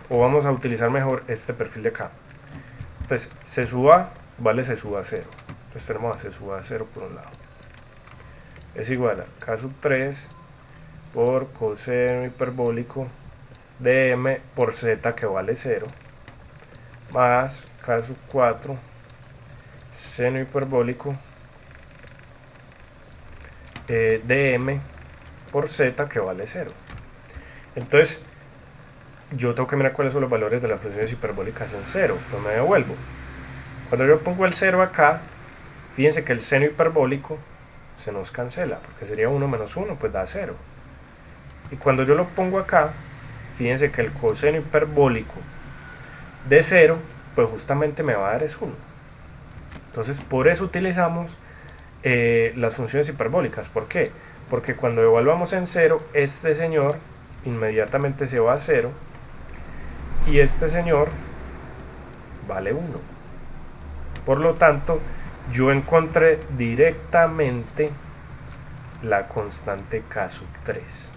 [SPEAKER 1] o vamos a utilizar mejor este perfil de acá. Entonces C sub A vale C sub A 0. Entonces tenemos a C sub A 0 por un lado. Es igual a K sub 3 por coseno hiperbólico de M por Z que vale 0 más K sub 4 seno hiperbólico de M por Z que vale 0. Entonces yo tengo que mirar cuáles son los valores de las funciones hiperbólicas en 0. Pues me devuelvo. Cuando yo pongo el 0 acá, fíjense que el seno hiperbólico se nos cancela, porque sería 1 menos 1, pues da 0. Y cuando yo lo pongo acá, fíjense que el coseno hiperbólico de 0, pues justamente me va a dar es 1. Entonces por eso utilizamos las funciones hiperbólicas. ¿Por qué? Porque cuando evaluamos en 0, este señor inmediatamente se va a 0 y este señor vale 1. Por lo tanto, yo encontré directamente la constante K sub 3.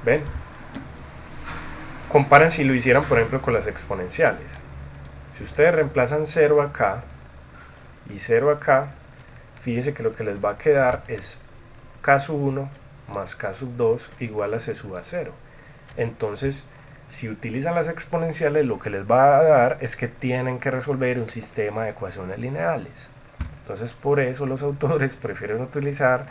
[SPEAKER 1] ¿Ven? Comparen si lo hicieran, por ejemplo, con las exponenciales. Si ustedes reemplazan 0 acá y 0 acá, fíjense que lo que les va a quedar es K sub 1 más K sub 2 igual a C sub A 0. Entonces, si utilizan las exponenciales, lo que les va a dar es que tienen que resolver un sistema de ecuaciones lineales. Entonces, por eso los autores prefieren utilizar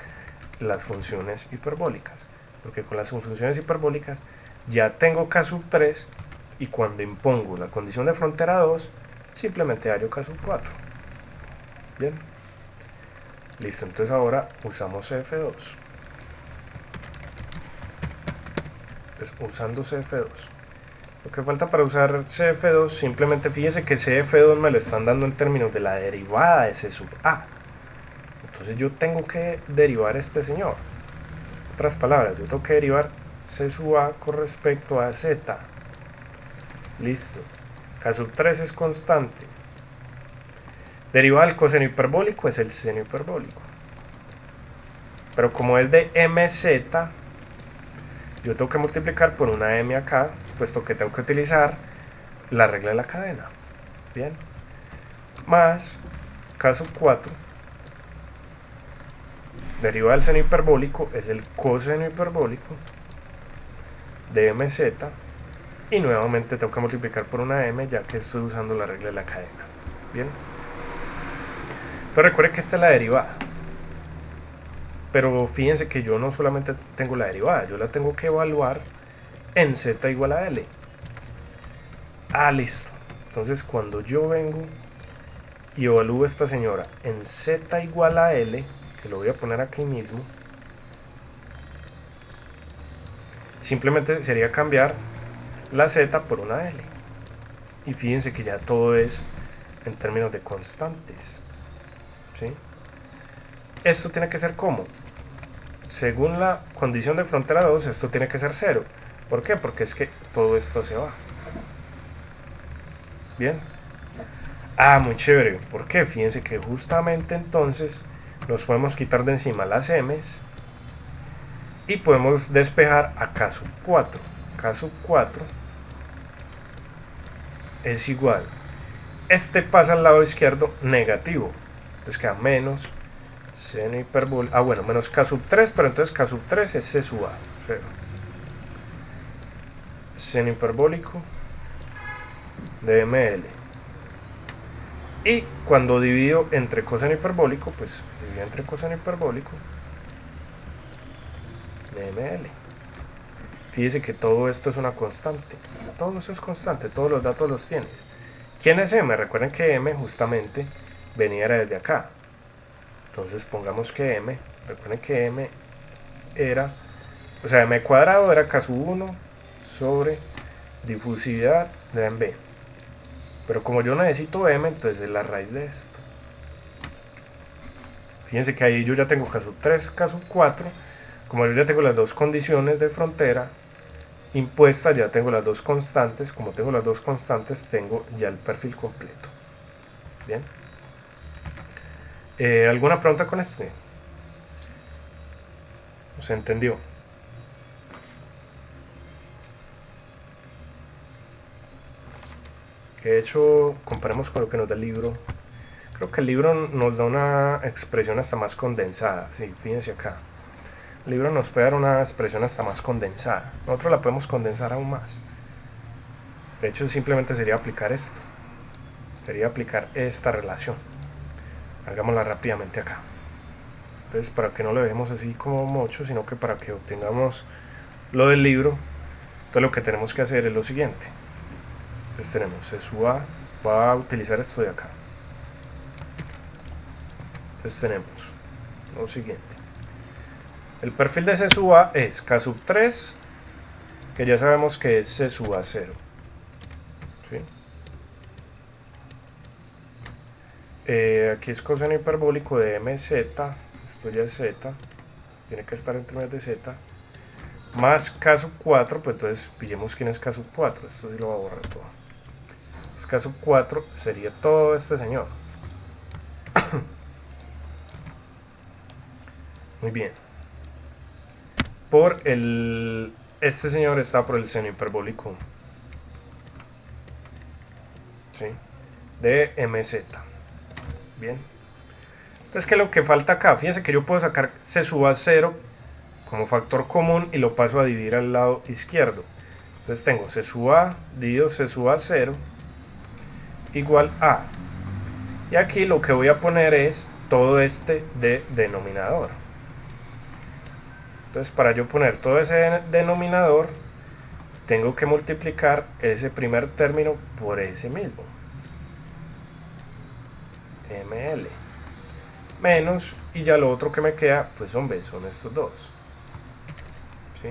[SPEAKER 1] las funciones hiperbólicas, porque con las funciones hiperbólicas ya tengo K sub 3 y cuando impongo la condición de frontera 2, simplemente hallo K sub 4. Bien. Listo, entonces ahora usamos CF2. Entonces, usando CF2. Lo que falta para usar CF2, simplemente fíjese que CF2 me lo están dando en términos de la derivada de C sub A. Entonces yo tengo que derivar este señor. En otras palabras, yo tengo que derivar C sub A con respecto a Z. Listo. K sub 3 es constante. Derivada del coseno hiperbólico es el seno hiperbólico. Pero como es de MZ, yo tengo que multiplicar por una M acá, puesto que tengo que utilizar la regla de la cadena. Bien. Más K sub 4. Derivada del seno hiperbólico es el coseno hiperbólico de MZ. Y nuevamente tengo que multiplicar por una M, ya que estoy usando la regla de la cadena. Bien. Entonces recuerden que esta es la derivada. Pero fíjense que yo no solamente tengo la derivada, yo la tengo que evaluar en Z igual a L. Ah, listo. Entonces cuando yo vengo y evalúo a esta señora en z igual a L, que lo voy a poner aquí mismo, simplemente sería cambiar la z por una L. Y fíjense que ya todo es en términos de constantes, ¿sí? Esto tiene que ser como, según la condición de frontera 2, esto tiene que ser 0. ¿Por qué? Porque es que todo esto se va. Bien. Muy chévere. ¿Por qué? Fíjense que justamente entonces nos podemos quitar de encima las m's y podemos despejar a k sub 4. K sub 4 es igual. Este pasa al lado izquierdo negativo. Entonces queda menos seno hiperbólico. Bueno, menos k sub 3, pero entonces k sub 3 es c sub a. 0. Seno hiperbólico de ml. Y cuando divido entre coseno hiperbólico, pues divido entre coseno hiperbólico de ml. Fíjese que todo esto es una constante. Todo eso es constante, todos los datos los tienes. ¿Quién es m? Recuerden que m justamente venía desde acá. Entonces pongamos que m, recuerden que m era, o sea, m cuadrado era k sub 1 sobre difusividad de a en b. Pero como yo necesito m, entonces es la raíz de esto. Fíjense que ahí yo ya tengo k sub 3, k sub 4. Como yo ya tengo las dos condiciones de frontera impuestas, ya tengo las dos constantes. Como tengo las dos constantes, tengo ya el perfil completo. Bien. ¿Alguna pregunta con este? ¿No se entendió? Que de hecho, comparemos con lo que nos da el libro. Creo que el libro nos da una expresión hasta más condensada. Sí, fíjense acá. El libro nos puede dar una expresión hasta más condensada. Nosotros la podemos condensar aún más. De hecho, simplemente sería aplicar esto. Sería aplicar esta relación. Hagámosla rápidamente acá. Entonces, para que no lo dejemos así como mucho, sino que para que obtengamos lo del libro, entonces lo que tenemos que hacer es lo siguiente. Entonces tenemos C sub A, va a utilizar esto de acá. Entonces tenemos lo siguiente. El perfil de C sub A es K sub 3, que ya sabemos que es C sub A 0. ¿Sí? Aquí es coseno hiperbólico de mz, esto ya es z, tiene que estar en términos de z, más K sub 4, pues entonces pillemos quién es K sub 4, esto sí lo va a borrar todo. K sub 4 sería todo este señor. Muy bien. Este señor está por el seno hiperbólico, ¿sí?, de mz. Bien. Entonces, ¿qué es lo que falta acá? Fíjense que yo puedo sacar C sub A 0 como factor común y lo paso a dividir al lado izquierdo. Entonces tengo C sub A dividido C sub A 0 igual a. Y aquí lo que voy a poner es todo este de denominador. Entonces, para yo poner todo ese denominador, tengo que multiplicar ese primer término por ese mismo. ml. Menos, y ya lo otro que me queda, pues hombre, son estos dos. ¿Sí?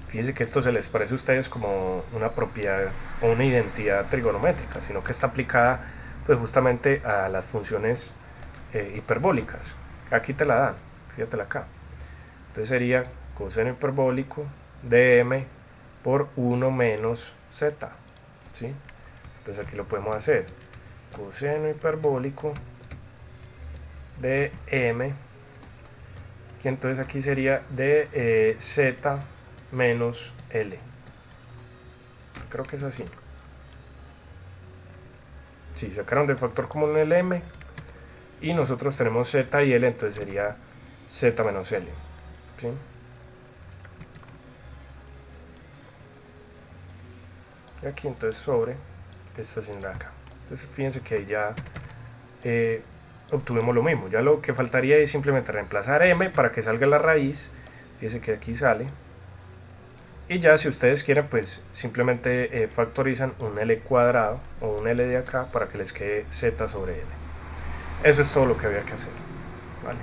[SPEAKER 1] Fíjense que esto se les parece a ustedes como una propiedad o una identidad trigonométrica, sino que está aplicada pues justamente a las funciones hiperbólicas. Aquí te la dan, fíjatela acá. Entonces sería coseno hiperbólico de m por 1 menos z. ¿Sí? Entonces aquí lo podemos hacer. Coseno hiperbólico de m, que entonces aquí sería de z menos L. Creo que es así. Si sí, sacaron del factor común el M y nosotros tenemos Z y L, entonces sería Z menos L. ¿Sí? Y aquí entonces sobre esta señal acá. Entonces fíjense que ya obtuvimos lo mismo. Ya lo que faltaría es simplemente reemplazar M para que salga la raíz. Fíjense que aquí sale. Y ya si ustedes quieren, pues simplemente factorizan un L cuadrado o un L de acá para que les quede Z sobre L. Eso es todo lo que había que hacer, ¿vale?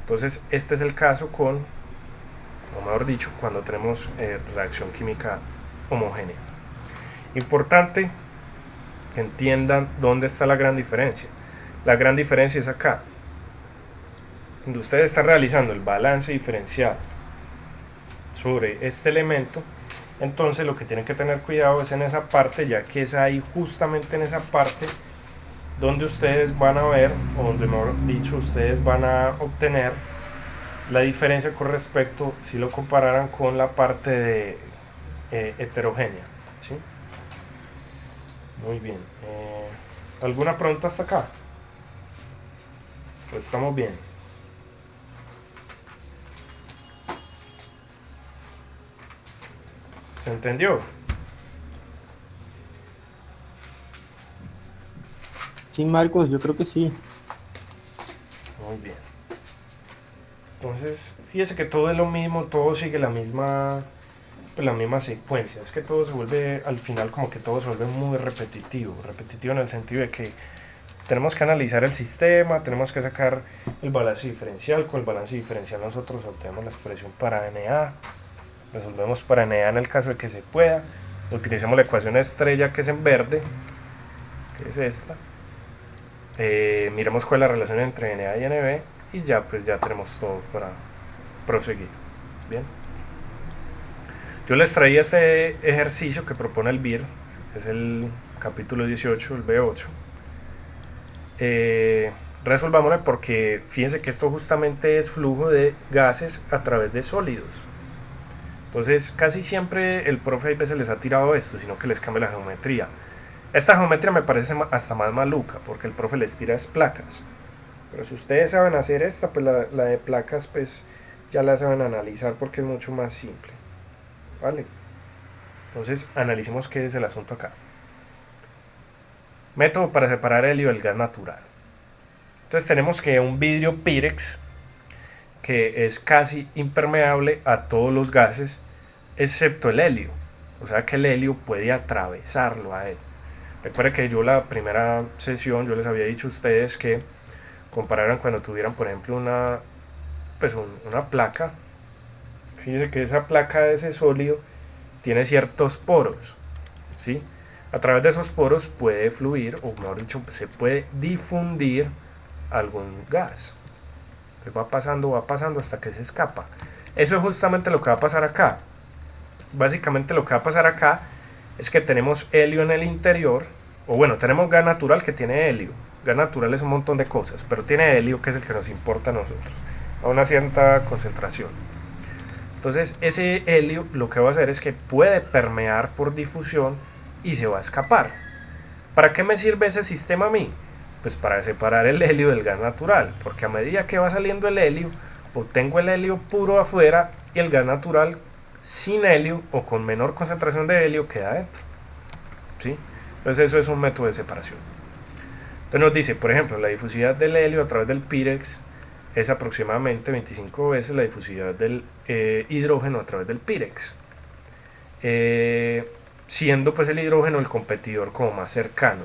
[SPEAKER 1] Entonces este es el caso con, o mejor dicho, cuando tenemos reacción química homogénea. Importante que entiendan dónde está la gran diferencia. La gran diferencia es acá. Cuando ustedes están realizando el balance diferencial sobre este elemento, entonces lo que tienen que tener cuidado es en esa parte, ya que es ahí justamente en esa parte donde ustedes van a ver, o donde mejor dicho ustedes van a obtener la diferencia con respecto, si lo compararan con la parte de heterogénea, ¿sí? Muy bien. ¿Alguna pregunta hasta acá? Pues estamos bien. ¿Se entendió?
[SPEAKER 2] Sí, Marcos, yo creo que sí.
[SPEAKER 1] Muy bien. Entonces, fíjese que todo es lo mismo, todo sigue la misma secuencia. Es que todo se vuelve, al final como que todo se vuelve muy repetitivo. Repetitivo en el sentido de que tenemos que analizar el sistema, tenemos que sacar el balance diferencial. Con el balance diferencial nosotros obtenemos la expresión para Na. Resolvemos para Na en el caso de que se pueda. Utilicemos la ecuación estrella que es en verde, que es esta. Miremos cuál es la relación entre Na y Nb y ya pues ya tenemos todo para proseguir. Bien. Yo les traía este ejercicio que propone el BIR, es el capítulo 18, el B8. Resolvámoslo porque fíjense que esto justamente es flujo de gases a través de sólidos. Entonces casi siempre el profe a veces les ha tirado esto, sino que les cambia la geometría. Esta geometría me parece hasta más maluca, porque el profe les tira placas. Pero si ustedes saben hacer esta, pues la de placas pues ya la saben analizar porque es mucho más simple. ¿Vale? Entonces analicemos qué es el asunto acá. Método para separar helio del gas natural. Entonces tenemos que un vidrio Pyrex que es casi impermeable a todos los gases excepto el helio. O sea que el helio puede atravesarlo a él. Recuerden que yo la primera sesión yo les había dicho a ustedes que compararan cuando tuvieran por ejemplo una placa. Fíjense que esa placa de ese sólido tiene ciertos poros, ¿sí? A través de esos poros puede fluir, o mejor dicho, se puede difundir algún gas. Entonces va pasando hasta que se escapa. Eso es justamente lo que va a pasar acá. Básicamente lo que va a pasar acá es que tenemos helio en el interior, o bueno, tenemos gas natural que tiene helio. Gas natural es un montón de cosas, pero tiene helio que es el que nos importa a nosotros, a una cierta concentración. Entonces ese helio lo que va a hacer es que puede permear por difusión y se va a escapar. ¿Para qué me sirve ese sistema a mí? Pues para separar el helio del gas natural, porque a medida que va saliendo el helio, obtengo el helio puro afuera y el gas natural sin helio o con menor concentración de helio queda adentro, ¿sí? Entonces eso es un método de separación. Entonces nos dice, por ejemplo, la difusividad del helio a través del Pyrex es aproximadamente 25 veces la difusividad del hidrógeno a través del Pyrex, siendo pues el hidrógeno el competidor como más cercano,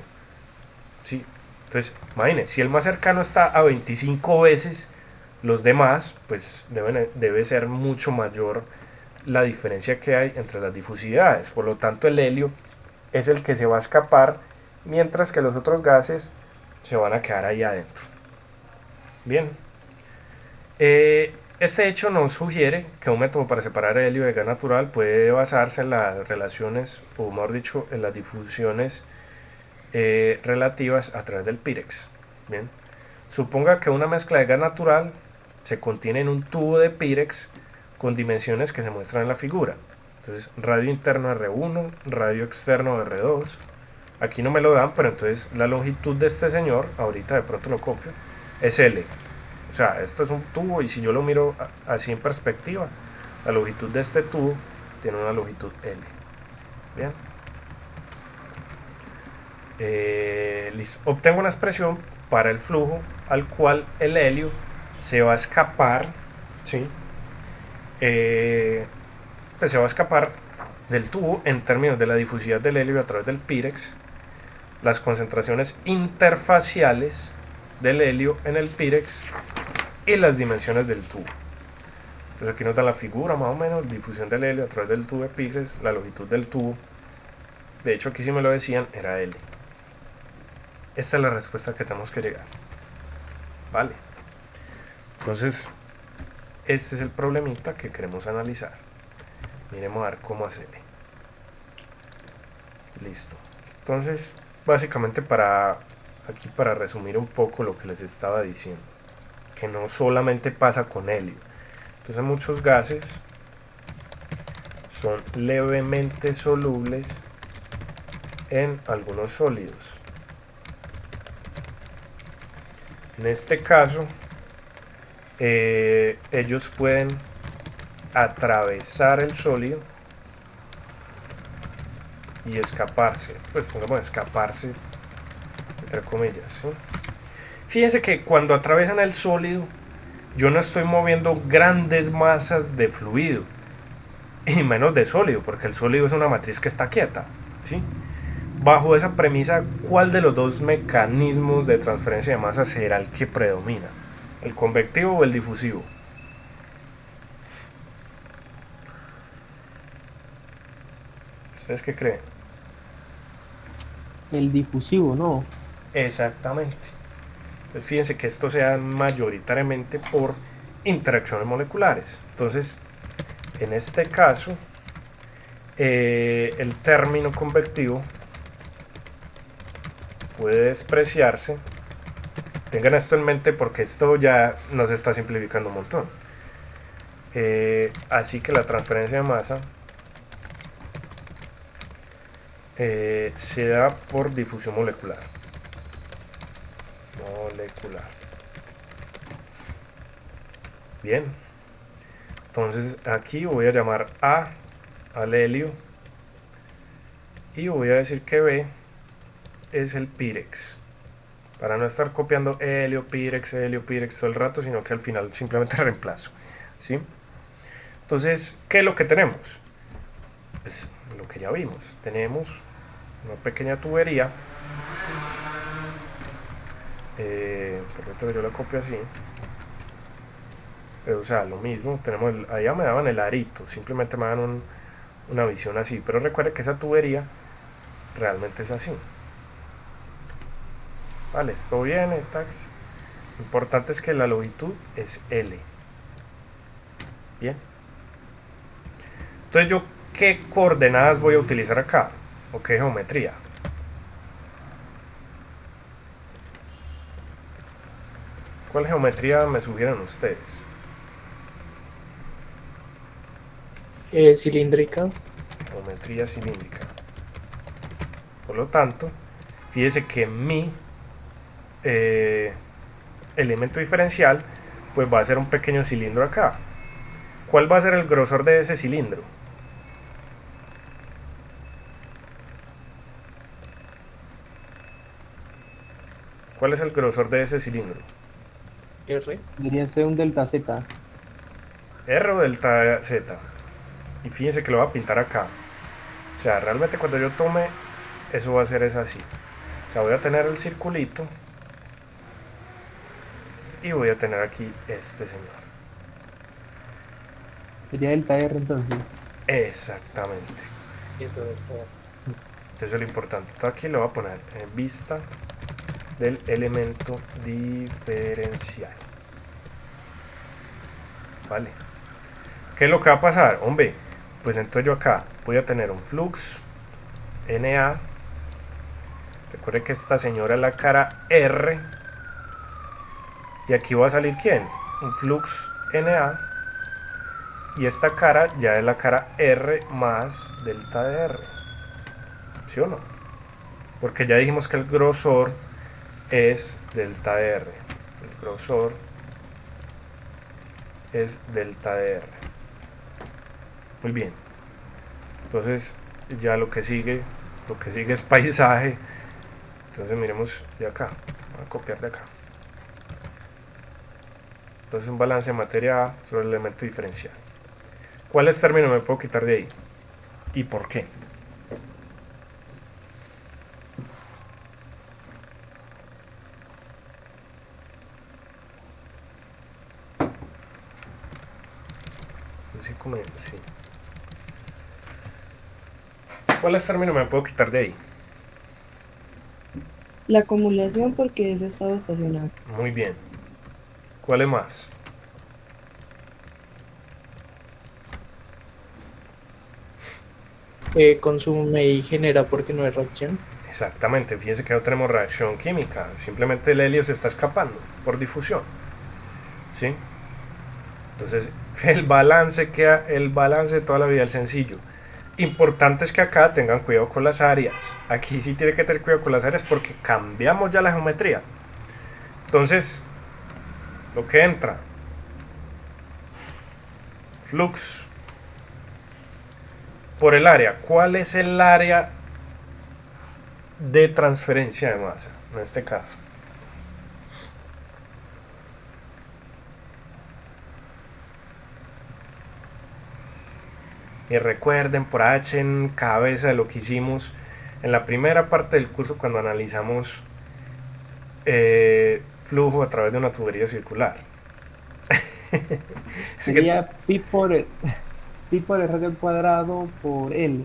[SPEAKER 1] ¿sí? Entonces imagínense, si el más cercano está a 25 veces los demás, pues debe ser mucho mayor la diferencia que hay entre las difusividades. Por lo tanto el helio es el que se va a escapar, mientras que los otros gases se van a quedar ahí adentro. Bien. Este hecho nos sugiere que un método para separar el helio de gas natural puede basarse en las relaciones, o mejor dicho, en las difusiones relativas a través del Pyrex. Bien. Suponga que una mezcla de gas natural se contiene en un tubo de Pyrex con dimensiones que se muestran en la figura. Entonces, radio interno R1, radio externo R2. Aquí no me lo dan, pero entonces la longitud de este señor, ahorita de pronto lo copio, es L. O sea, esto es un tubo y si yo lo miro así en perspectiva, la longitud de este tubo tiene una longitud L. Bien. Listo. Obtengo una expresión para el flujo al cual el helio se va a escapar, ¿sí? pues se va a escapar del tubo en términos de la difusividad del helio a través del Pyrex, las concentraciones interfaciales del helio en el Pyrex y las dimensiones del tubo. Entonces aquí nos da la figura más o menos, difusión del helio a través del tubo de Pyrex, la longitud del tubo. De hecho aquí si me lo decían era L. Esta es la respuesta que tenemos que llegar. Vale. Entonces este es el problemita que queremos analizar. Miremos a ver cómo hacerle. Listo. Entonces básicamente para resumir un poco lo que les estaba diciendo, que no solamente pasa con helio. Entonces muchos gases son levemente solubles en algunos sólidos. En este caso ellos pueden atravesar el sólido y escaparse, pues pongamos escaparse entre comillas, ¿sí? Fíjense que cuando atraviesan el sólido yo no estoy moviendo grandes masas de fluido y menos de sólido, porque el sólido es una matriz que está quieta, ¿sí? Bajo esa premisa, ¿cuál de los dos mecanismos de transferencia de masa será el que predomina? ¿El convectivo o el difusivo? ¿Ustedes qué creen?
[SPEAKER 2] El difusivo, ¿no?
[SPEAKER 1] Exactamente. Entonces fíjense que esto se da mayoritariamente por interacciones moleculares. Entonces, en este caso, el término convectivo puede despreciarse. Tengan esto en mente porque esto ya nos está simplificando un montón. Así que la transferencia de masa se da por difusión molecular. Bien. Entonces aquí voy a llamar A al helio y voy a decir que B es el Pyrex, para no estar copiando helio, Pyrex todo el rato, sino que al final simplemente reemplazo, ¿sí? Entonces, ¿qué es lo que tenemos? Pues lo que ya vimos, tenemos una pequeña tubería, yo la copio así, pero o sea, lo mismo, tenemos allá me daban el arito, simplemente me dan una visión así, pero recuerde que esa tubería realmente es así. Vale, esto viene, tax. Lo importante es que la longitud es L. Bien. Entonces yo, ¿qué coordenadas voy a utilizar acá? ¿O qué geometría? ¿Cuál geometría me sugieren ustedes?
[SPEAKER 3] Cilíndrica.
[SPEAKER 1] Geometría cilíndrica. Por lo tanto, fíjese que mi elemento diferencial pues va a ser un pequeño cilindro acá. ¿Cuál va a ser el grosor de ese cilindro? ¿Cuál es el grosor de ese cilindro?
[SPEAKER 3] R.
[SPEAKER 2] Debería ser un delta Z.
[SPEAKER 1] R o delta Z. Y fíjense que lo voy a pintar acá. O sea, realmente cuando yo tome, eso va a ser así. O sea, voy a tener el circulito y voy a tener aquí este señor.
[SPEAKER 2] Sería delta R entonces.
[SPEAKER 1] Exactamente.
[SPEAKER 3] Eso de R.
[SPEAKER 1] Entonces lo importante, todo aquí lo voy a poner en vista del elemento diferencial. Vale. ¿Qué es lo que va a pasar? Hombre, pues entonces yo acá voy a tener un flux NA. Recuerde que esta señora es la cara R. Y aquí va a salir ¿quién? Un flux NA. Y esta cara ya es la cara R más delta de R. ¿Sí o no? Porque ya dijimos que el grosor es delta de R. El grosor es delta de R. Muy bien. Entonces ya lo que sigue es paisaje. Entonces miremos de acá. Voy a copiar de acá. Entonces un balance de materia A sobre el elemento diferencial. ¿Cuáles términos me puedo quitar de ahí? ¿Y por qué? Sí, sí. ¿Cuáles términos me puedo quitar de ahí?
[SPEAKER 4] La acumulación porque es estado estacionario.
[SPEAKER 1] Muy bien. ¿Cuáles más?
[SPEAKER 3] Consume y genera porque no es reacción.
[SPEAKER 1] Exactamente, fíjense que no tenemos reacción química, simplemente el helio se está escapando por difusión. ¿Sí? Entonces, el balance de toda la vida, el sencillo. Importante es que acá tengan cuidado con las áreas. Aquí sí tiene que tener cuidado con las áreas porque cambiamos ya la geometría. Entonces, lo que entra, flux por el área. ¿Cuál es el área de transferencia de masa en este caso? Y recuerden por H en cabeza de lo que hicimos en la primera parte del curso cuando analizamos flujo a través de una tubería circular. Así que,
[SPEAKER 2] Sería pi por r al cuadrado por L.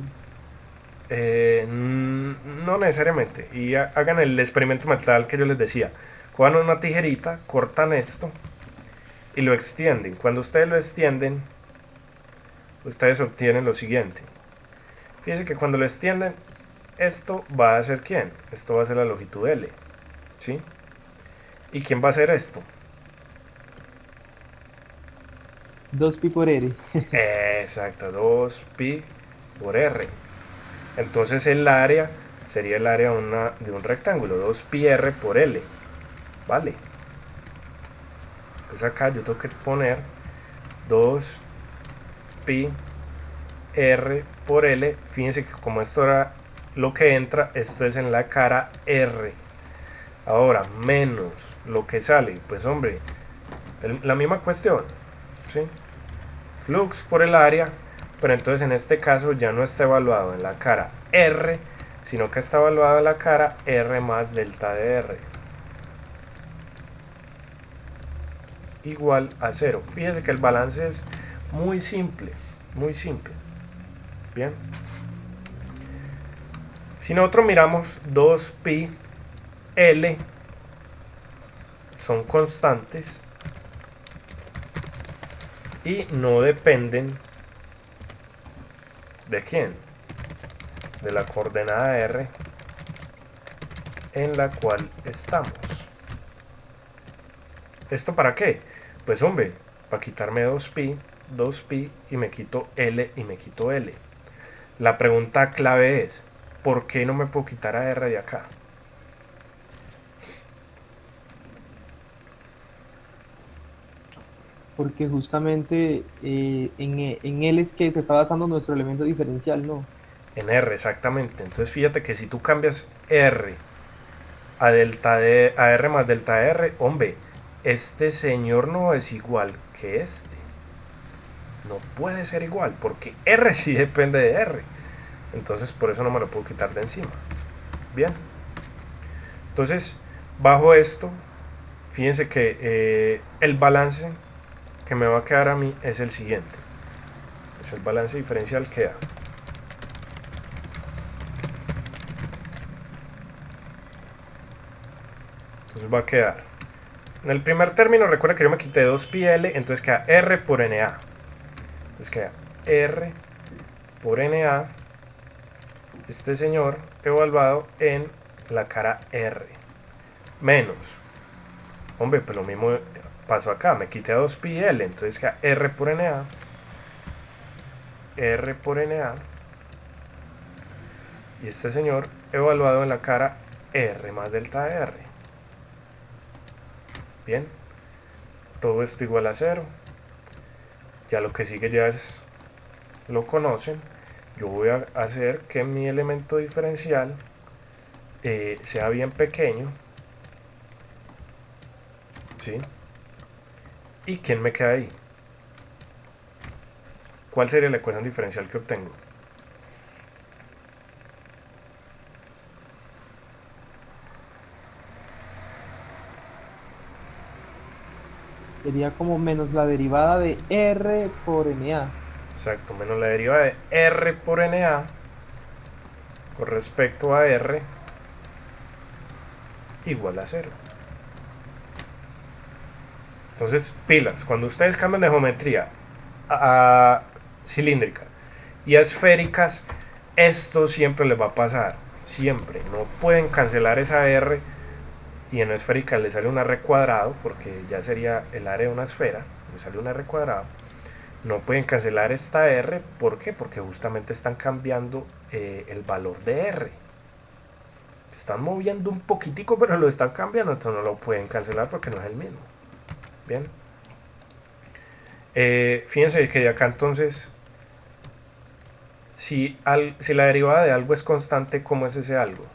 [SPEAKER 1] no necesariamente. Y hagan el experimento mental que yo les decía. Cojan una tijerita, cortan esto y lo extienden. Cuando ustedes lo extienden, ustedes obtienen lo siguiente. Fíjense que cuando lo extienden, esto va a ser ¿quién? Esto va a ser la longitud L. ¿Sí? ¿Y quién va a hacer esto?
[SPEAKER 2] 2pi por r.
[SPEAKER 1] Exacto, 2pi por r. Entonces el área sería el área de un rectángulo, 2pi r por L. Vale. Entonces acá yo tengo que poner 2pi r por L. Fíjense que como esto era lo que entra, esto es en la cara R. Ahora, menos lo que sale. Pues hombre, la misma cuestión. ¿Sí? Flux por el área, pero entonces en este caso ya no está evaluado en la cara R, sino que está evaluado en la cara R más delta de R. Igual a 0. Fíjese que el balance es muy simple, muy simple. Bien. Si nosotros miramos 2pi L, son constantes y no dependen ¿de quién? De la coordenada R en la cual estamos. ¿Esto para qué? Pues hombre, para quitarme 2pi y me quito L y me quito L. La pregunta clave es, ¿por qué no me puedo quitar a R de acá?
[SPEAKER 2] Porque justamente en L es que se está basando nuestro elemento diferencial, ¿no?
[SPEAKER 1] En R, exactamente. Entonces fíjate que si tú cambias R a a R más delta R, hombre, este señor no es igual que este. No puede ser igual, porque R sí depende de R. Entonces por eso no me lo puedo quitar de encima. Bien. Entonces, bajo esto, fíjense que el balance que me va a quedar a mí es el siguiente. Es el balance diferencial que da. Entonces va a quedar. En el primer término, recuerda que yo me quité 2πl, entonces queda R por NA. Entonces queda R por NA, este señor evaluado en la cara R. Menos. Hombre, pues lo mismo pasó acá. Me quité a 2πl, entonces queda R por NA. R por NA. Y este señor evaluado en la cara R más delta R. Bien. Todo esto igual a 0. Ya lo que sigue ya es, lo conocen. Yo voy a hacer que mi elemento diferencial sea bien pequeño. ¿Sí? ¿Y quién me queda ahí? ¿cuál sería la ecuación diferencial que obtengo?
[SPEAKER 2] Sería como menos la derivada de R por NA.
[SPEAKER 1] Exacto, menos la derivada de R por NA con respecto a R igual a 0. Entonces, pilas, cuando ustedes cambian de geometría a cilíndrica y a esféricas, esto siempre les va a pasar, siempre. No pueden cancelar esa R y en la esférica le sale un R cuadrado, porque ya sería el área de una esfera, le sale un R cuadrado. No pueden cancelar esta R, ¿por qué? Porque justamente están cambiando el valor de R. Se están moviendo un poquitico, pero lo están cambiando, entonces no lo pueden cancelar porque no es el mismo. Bien. Fíjense que de acá entonces, si la derivada de algo es constante, ¿cómo es ese algo?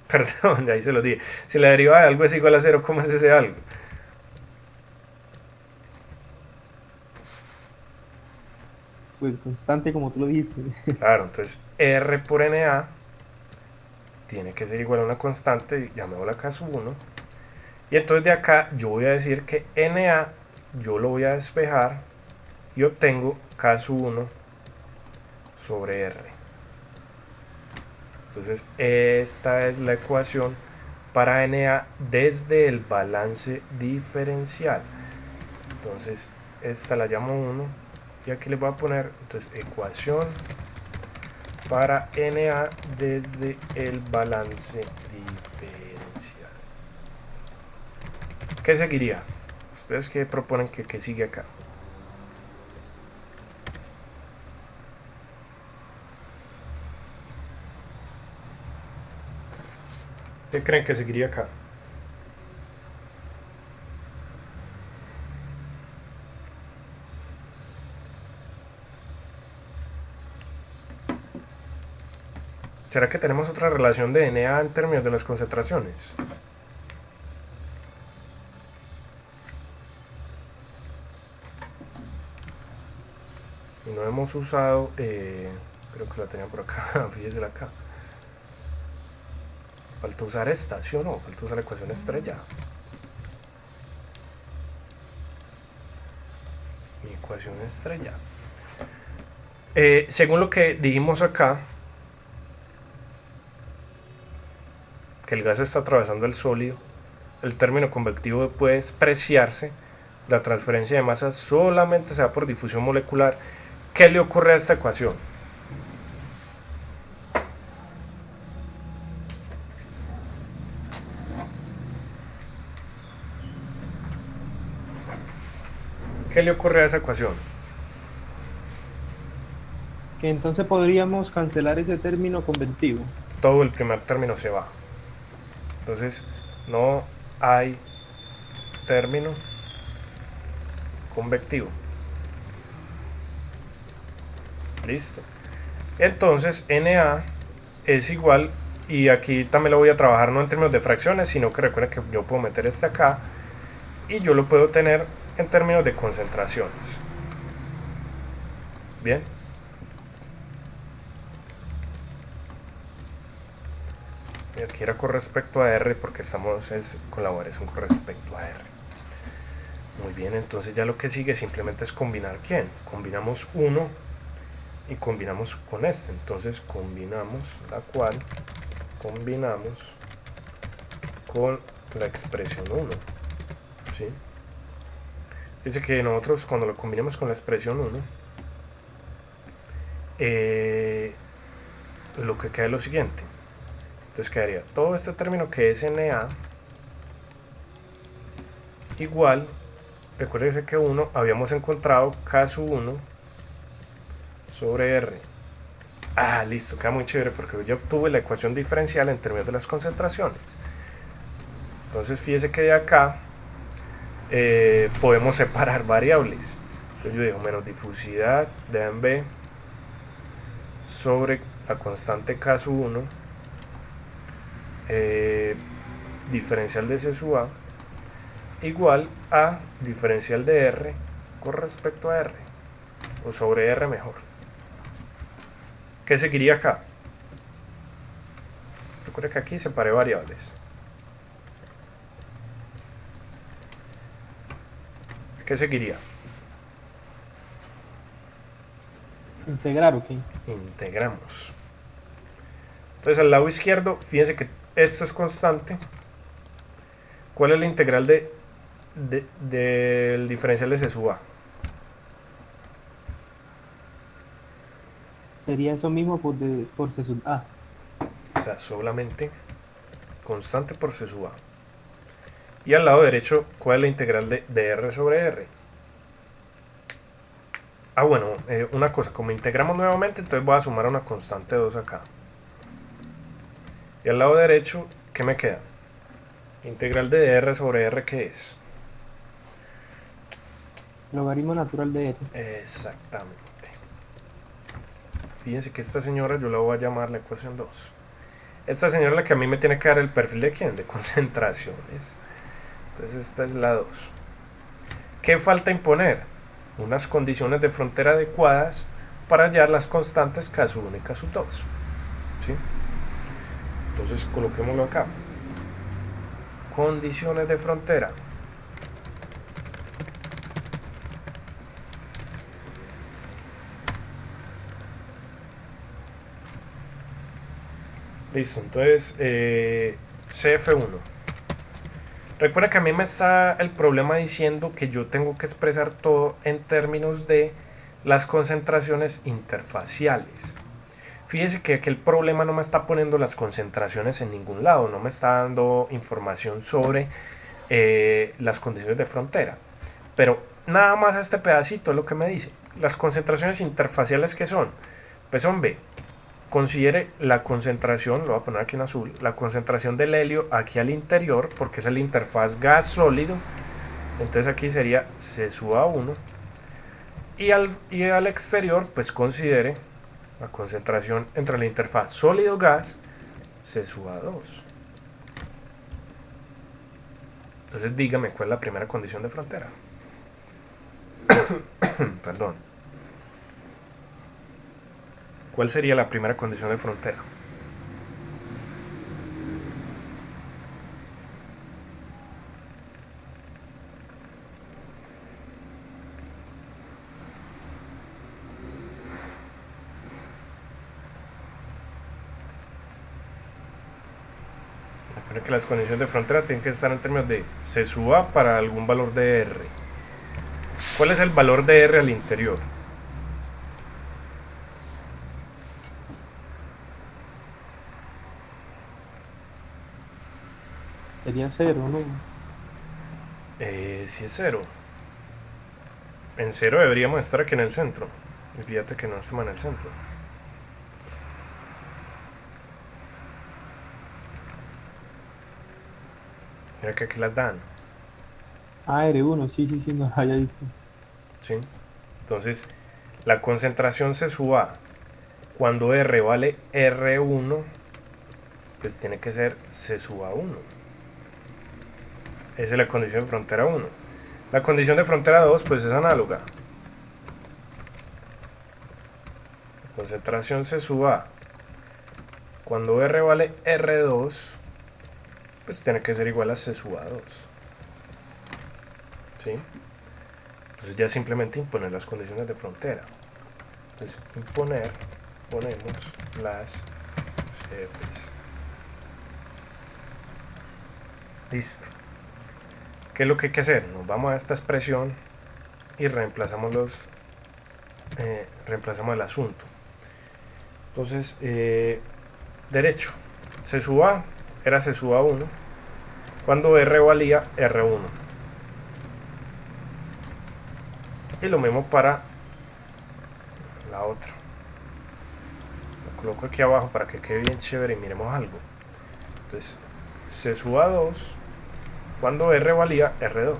[SPEAKER 1] Perdón, ahí se lo dije. Si la derivada de algo es igual a 0, ¿cómo es ese algo?
[SPEAKER 2] Pues constante como tú lo dijiste.
[SPEAKER 1] Claro, entonces R por NA tiene que ser igual a una constante, llamémosla acá sub 1. Y entonces de acá yo voy a decir que NA yo lo voy a despejar y obtengo K sub 1 sobre R. Entonces esta es la ecuación para NA desde el balance diferencial. Entonces esta la llamo 1 y aquí le voy a poner entonces ecuación para NA desde el balance diferencial. ¿Qué seguiría? ¿Ustedes qué proponen que sigue acá? ¿Qué creen que seguiría acá? ¿Será que tenemos otra relación de NA en términos de las concentraciones? Y no hemos usado, creo que la tenía por acá, fíjense acá. Falta usar esta, ¿sí o no? Falta usar la ecuación estrella. Mi ecuación estrella. Según lo que dijimos acá, que el gas está atravesando el sólido, el término convectivo puede despreciarse, la transferencia de masa solamente se da por difusión molecular. ¿Qué le ocurre a esta ecuación? ¿Qué le ocurre a esa ecuación?
[SPEAKER 2] Que entonces podríamos cancelar ese término convectivo.
[SPEAKER 1] Todo el primer término se va. Entonces, no hay término convectivo. Listo. Entonces, Na es igual, y aquí también lo voy a trabajar no en términos de fracciones, sino que recuerden que yo puedo meter este acá, y yo lo puedo tener en términos de concentraciones. Bien. Y aquí era con respecto a R, porque estamos con la variación con respecto a R. Muy bien, entonces ya lo que sigue simplemente es combinar ¿quién? Combinamos 1 y combinamos con este. Entonces combinamos la cual combinamos con la expresión 1. ¿Sí? Dice que nosotros cuando lo combinamos con la expresión 1, lo que queda es lo siguiente. Entonces quedaría todo este término que es Na igual, recuérdense que 1 habíamos encontrado K sub 1 sobre R. Ah, listo, queda muy chévere porque yo obtuve la ecuación diferencial en términos de las concentraciones. Entonces fíjese que de acá podemos separar variables. Entonces yo digo menos difusidad de A en B sobre la constante K sub 1 diferencial de C sub A igual a diferencial de R con respecto a R. o sobre R mejor. ¿Qué seguiría acá? Recuerda que aquí separé variables. ¿Qué seguiría?
[SPEAKER 2] Integrar, ok.
[SPEAKER 1] Integramos. Entonces al lado izquierdo, fíjense que esto es constante. ¿Cuál es la integral del diferencial de C sub A?
[SPEAKER 2] Sería eso mismo por C sub A.
[SPEAKER 1] O sea, solamente constante por C sub A. Y al lado derecho, ¿cuál es la integral de R sobre R? Ah, bueno, una cosa, como integramos nuevamente, entonces voy a sumar una constante 2 acá. Y al lado derecho, ¿qué me queda? Integral de R sobre R, ¿qué es?
[SPEAKER 2] Logaritmo natural de R.
[SPEAKER 1] Exactamente. Fíjense que esta señora yo la voy a llamar la ecuación 2. Esta señora es la que a mí me tiene que dar el perfil de quién, de concentraciones. Entonces esta es la 2. ¿Qué falta imponer? Unas condiciones de frontera adecuadas para hallar las constantes K1 y K2. ¿Sí? Entonces coloquémoslo acá. Condiciones de frontera. Listo, entonces CF1. Recuerda que a mí me está el problema diciendo que yo tengo que expresar todo en términos de las concentraciones interfaciales. Fíjese que aquel problema no me está poniendo las concentraciones en ningún lado, no me está dando información sobre las condiciones de frontera. Pero nada más este pedacito es lo que me dice. Las concentraciones interfaciales, ¿qué son? Pues son B. Considere la concentración, lo voy a poner aquí en azul, la concentración del helio aquí al interior, porque es la interfaz gas sólido. Entonces aquí sería C sub A1. Y al exterior, pues considere la concentración entre la interfaz sólido-gas, C sub A2. Entonces dígame cuál es la primera condición de frontera. Perdón. ¿Cuál sería la primera condición de frontera? Recuerden que las condiciones de frontera tienen que estar en términos de C sub A para algún valor de R. ¿Cuál es el valor de R al interior?
[SPEAKER 2] Sería 0, ¿no?
[SPEAKER 1] Si es 0. En 0 deberíamos estar aquí en el centro. Y fíjate que no estamos en el centro. Mira que aquí las dan.
[SPEAKER 2] Ah, R1, sí, sí, sí, no lo había visto.
[SPEAKER 1] ¿Sí? Entonces, la concentración C sub A, cuando R vale R1, pues tiene que ser C sub A1. Esa es la condición de frontera 1. La condición de frontera 2, pues es análoga. La concentración C sub A, cuando R vale R2, pues tiene que ser igual a C sub A2. ¿Sí? Entonces ya simplemente imponer las condiciones de frontera. Entonces imponer, ponemos las CFs. Listo. ¿Qué es lo que hay que hacer? Nos vamos a esta expresión y reemplazamos reemplazamos el asunto. Entonces, derecho. C sub A era C sub A1 cuando R valía R1. Y lo mismo para la otra. Lo coloco aquí abajo para que quede bien chévere y miremos algo. Entonces, C sub A2 cuando R valía R2.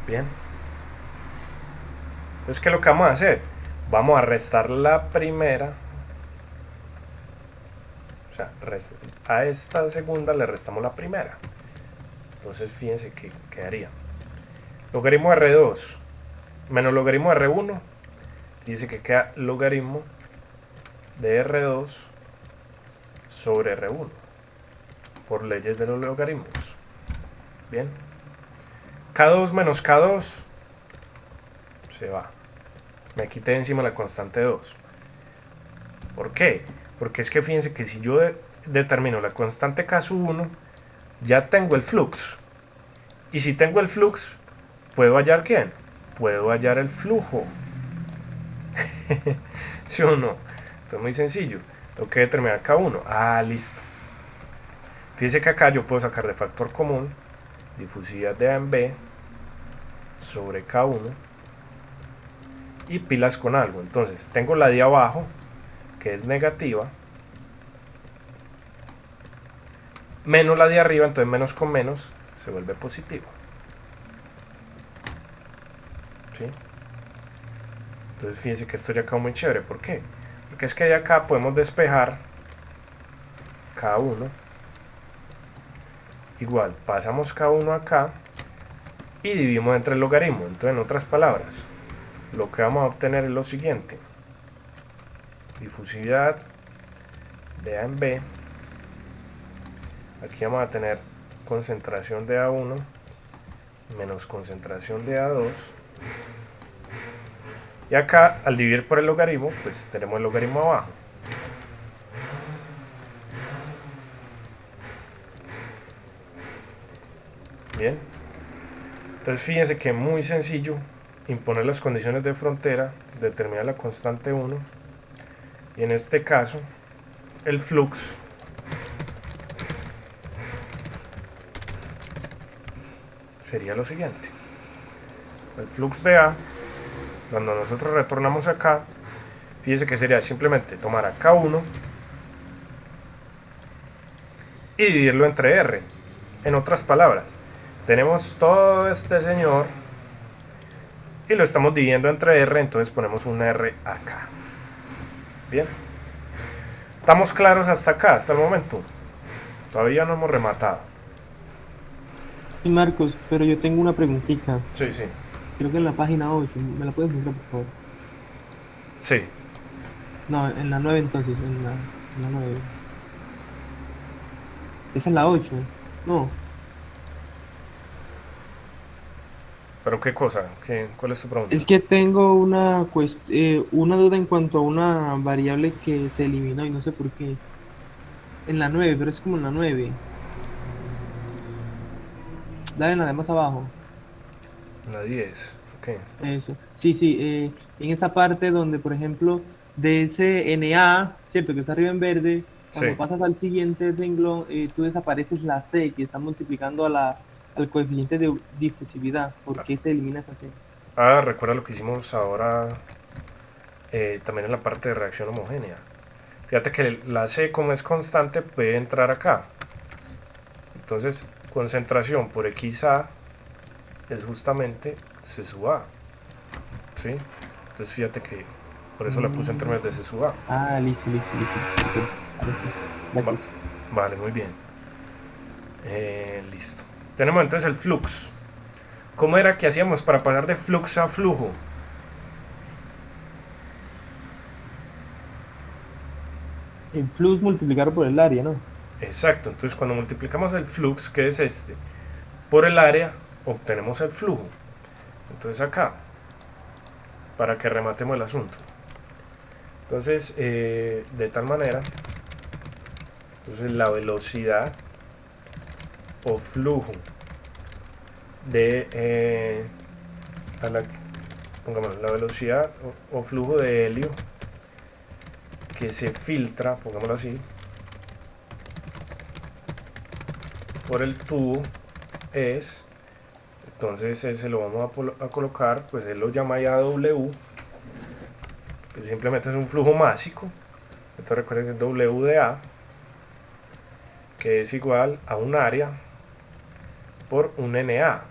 [SPEAKER 1] Bien. Entonces, ¿qué es lo que vamos a hacer? Vamos a restar la primera. O sea, a esta segunda le restamos la primera. Entonces, fíjense que quedaría. Logaritmo R2. menos logaritmo de R1, dice que queda logaritmo de R2 sobre R1 por leyes de los logaritmos. Bien, K2 menos K2 se va, me quité de encima la constante 2. ¿Por qué? Porque es que fíjense que si yo determino la constante K1, ya tengo el flux, y si tengo el flux, ¿puedo hallar quién? Puedo hallar el flujo. ¿Sí o no? Esto es muy sencillo. Tengo que determinar K1. Ah, listo. Fíjense que acá yo puedo sacar de factor común difusividad de A en B sobre K1 y pilas con algo. Entonces tengo la de abajo, que es negativa, menos la de arriba, entonces menos con menos se vuelve positivo. ¿Sí? Entonces fíjense que esto ya quedó muy chévere. ¿Por qué? Porque es que de acá podemos despejar K1. Igual, pasamos K1 acá y dividimos entre el logaritmo. Entonces, en otras palabras, lo que vamos a obtener es lo siguiente. Difusividad de A en B. Aquí vamos a tener concentración de A1 menos concentración de A2. Y acá, al dividir por el logaritmo, pues tenemos el logaritmo abajo. Bien. Entonces fíjense que es muy sencillo imponer las condiciones de frontera, determinar la constante 1, y en este caso, el flux sería lo siguiente. El flux de A, cuando nosotros retornamos acá, fíjense que sería simplemente tomar a K1 y dividirlo entre R. En otras palabras, tenemos todo este señor y lo estamos dividiendo entre R, entonces ponemos un R acá. Bien. ¿Estamos claros hasta acá, hasta el momento? Todavía no hemos rematado.
[SPEAKER 2] Y Marcos, pero yo tengo una preguntita.
[SPEAKER 1] Sí, sí.
[SPEAKER 2] Creo que en la página 8. ¿Me la puedes mostrar, por favor?
[SPEAKER 1] Sí.
[SPEAKER 2] No, en la 9 entonces, en la 9. ¿Es en la 8? No.
[SPEAKER 1] ¿Pero qué cosa? ¿Cuál es tu pregunta?
[SPEAKER 2] Es que tengo una duda en cuanto a una variable que se eliminó y no sé por qué. En la 9, pero es como en la 9. Dale en la de más abajo.
[SPEAKER 1] La 10. Ok.
[SPEAKER 2] Eso. Sí, sí. En esa parte donde, por ejemplo, de ese NA, ¿cierto? Que está arriba en verde, cuando
[SPEAKER 1] Sí.
[SPEAKER 2] pasas al siguiente renglón, tú desapareces la C, que está multiplicando al coeficiente de difusividad. ¿Por qué se elimina esa C?
[SPEAKER 1] Ah, recuerda lo que hicimos ahora también en la parte de reacción homogénea. Fíjate que la C, como es constante, puede entrar acá. Entonces, concentración por XA es justamente C sub A. ¿Sí? Entonces, fíjate que por eso la puse en términos de C sub A.
[SPEAKER 2] Ah, listo, listo, listo. Ok, ahora sí. Gracias.
[SPEAKER 1] Vale, muy bien. Listo. Tenemos entonces el flux. ¿Cómo era que hacíamos para pasar de flux a flujo?
[SPEAKER 2] El flux multiplicado por el área, ¿no?
[SPEAKER 1] Exacto, entonces cuando multiplicamos el flux, que es este, por el área, obtenemos el flujo. Entonces acá, para que rematemos el asunto. Entonces, de tal manera, entonces la velocidad o flujo de, pongamos la velocidad o flujo de helio que se filtra, pongámoslo así, por el tubo es, entonces ese lo vamos a colocar, pues él lo llama ya W, que simplemente es un flujo másico. Entonces recuerden que es W de A, que es igual a un área por un NA.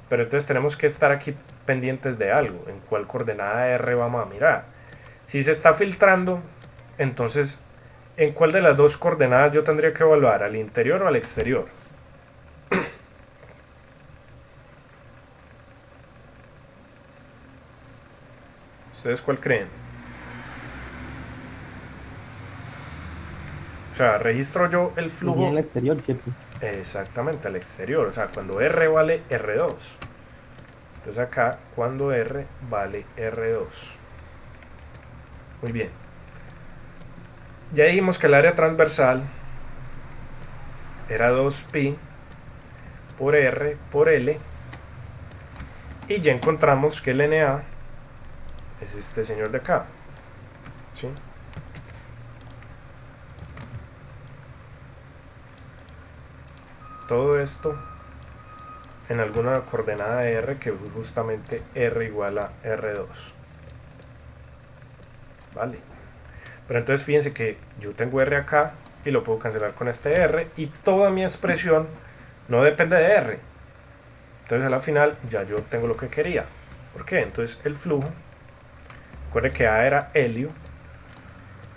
[SPEAKER 1] Pero entonces tenemos que estar aquí pendientes de algo, en cuál coordenada R vamos a mirar. Si se está filtrando, entonces ¿en cuál de las dos coordenadas yo tendría que evaluar? ¿Al interior o al exterior? ¿Ustedes cuál creen? O sea, registro yo el
[SPEAKER 2] Y
[SPEAKER 1] flujo
[SPEAKER 2] en el exterior, ¿cierto?
[SPEAKER 1] exactamente al exterior. O sea, cuando R vale R2. Entonces acá, cuando R vale R2. Muy bien. Ya dijimos que el área transversal era 2pi por R por L. Y ya encontramos que el NA es este señor de acá. ¿Sí? Todo esto en alguna coordenada de R que es justamente R igual a R2. Vale. Pero entonces fíjense que yo tengo R acá y lo puedo cancelar con este R y toda mi expresión no depende de R. Entonces a la final ya yo tengo lo que quería. ¿Por qué? Entonces el flujo, recuerde que A era helio,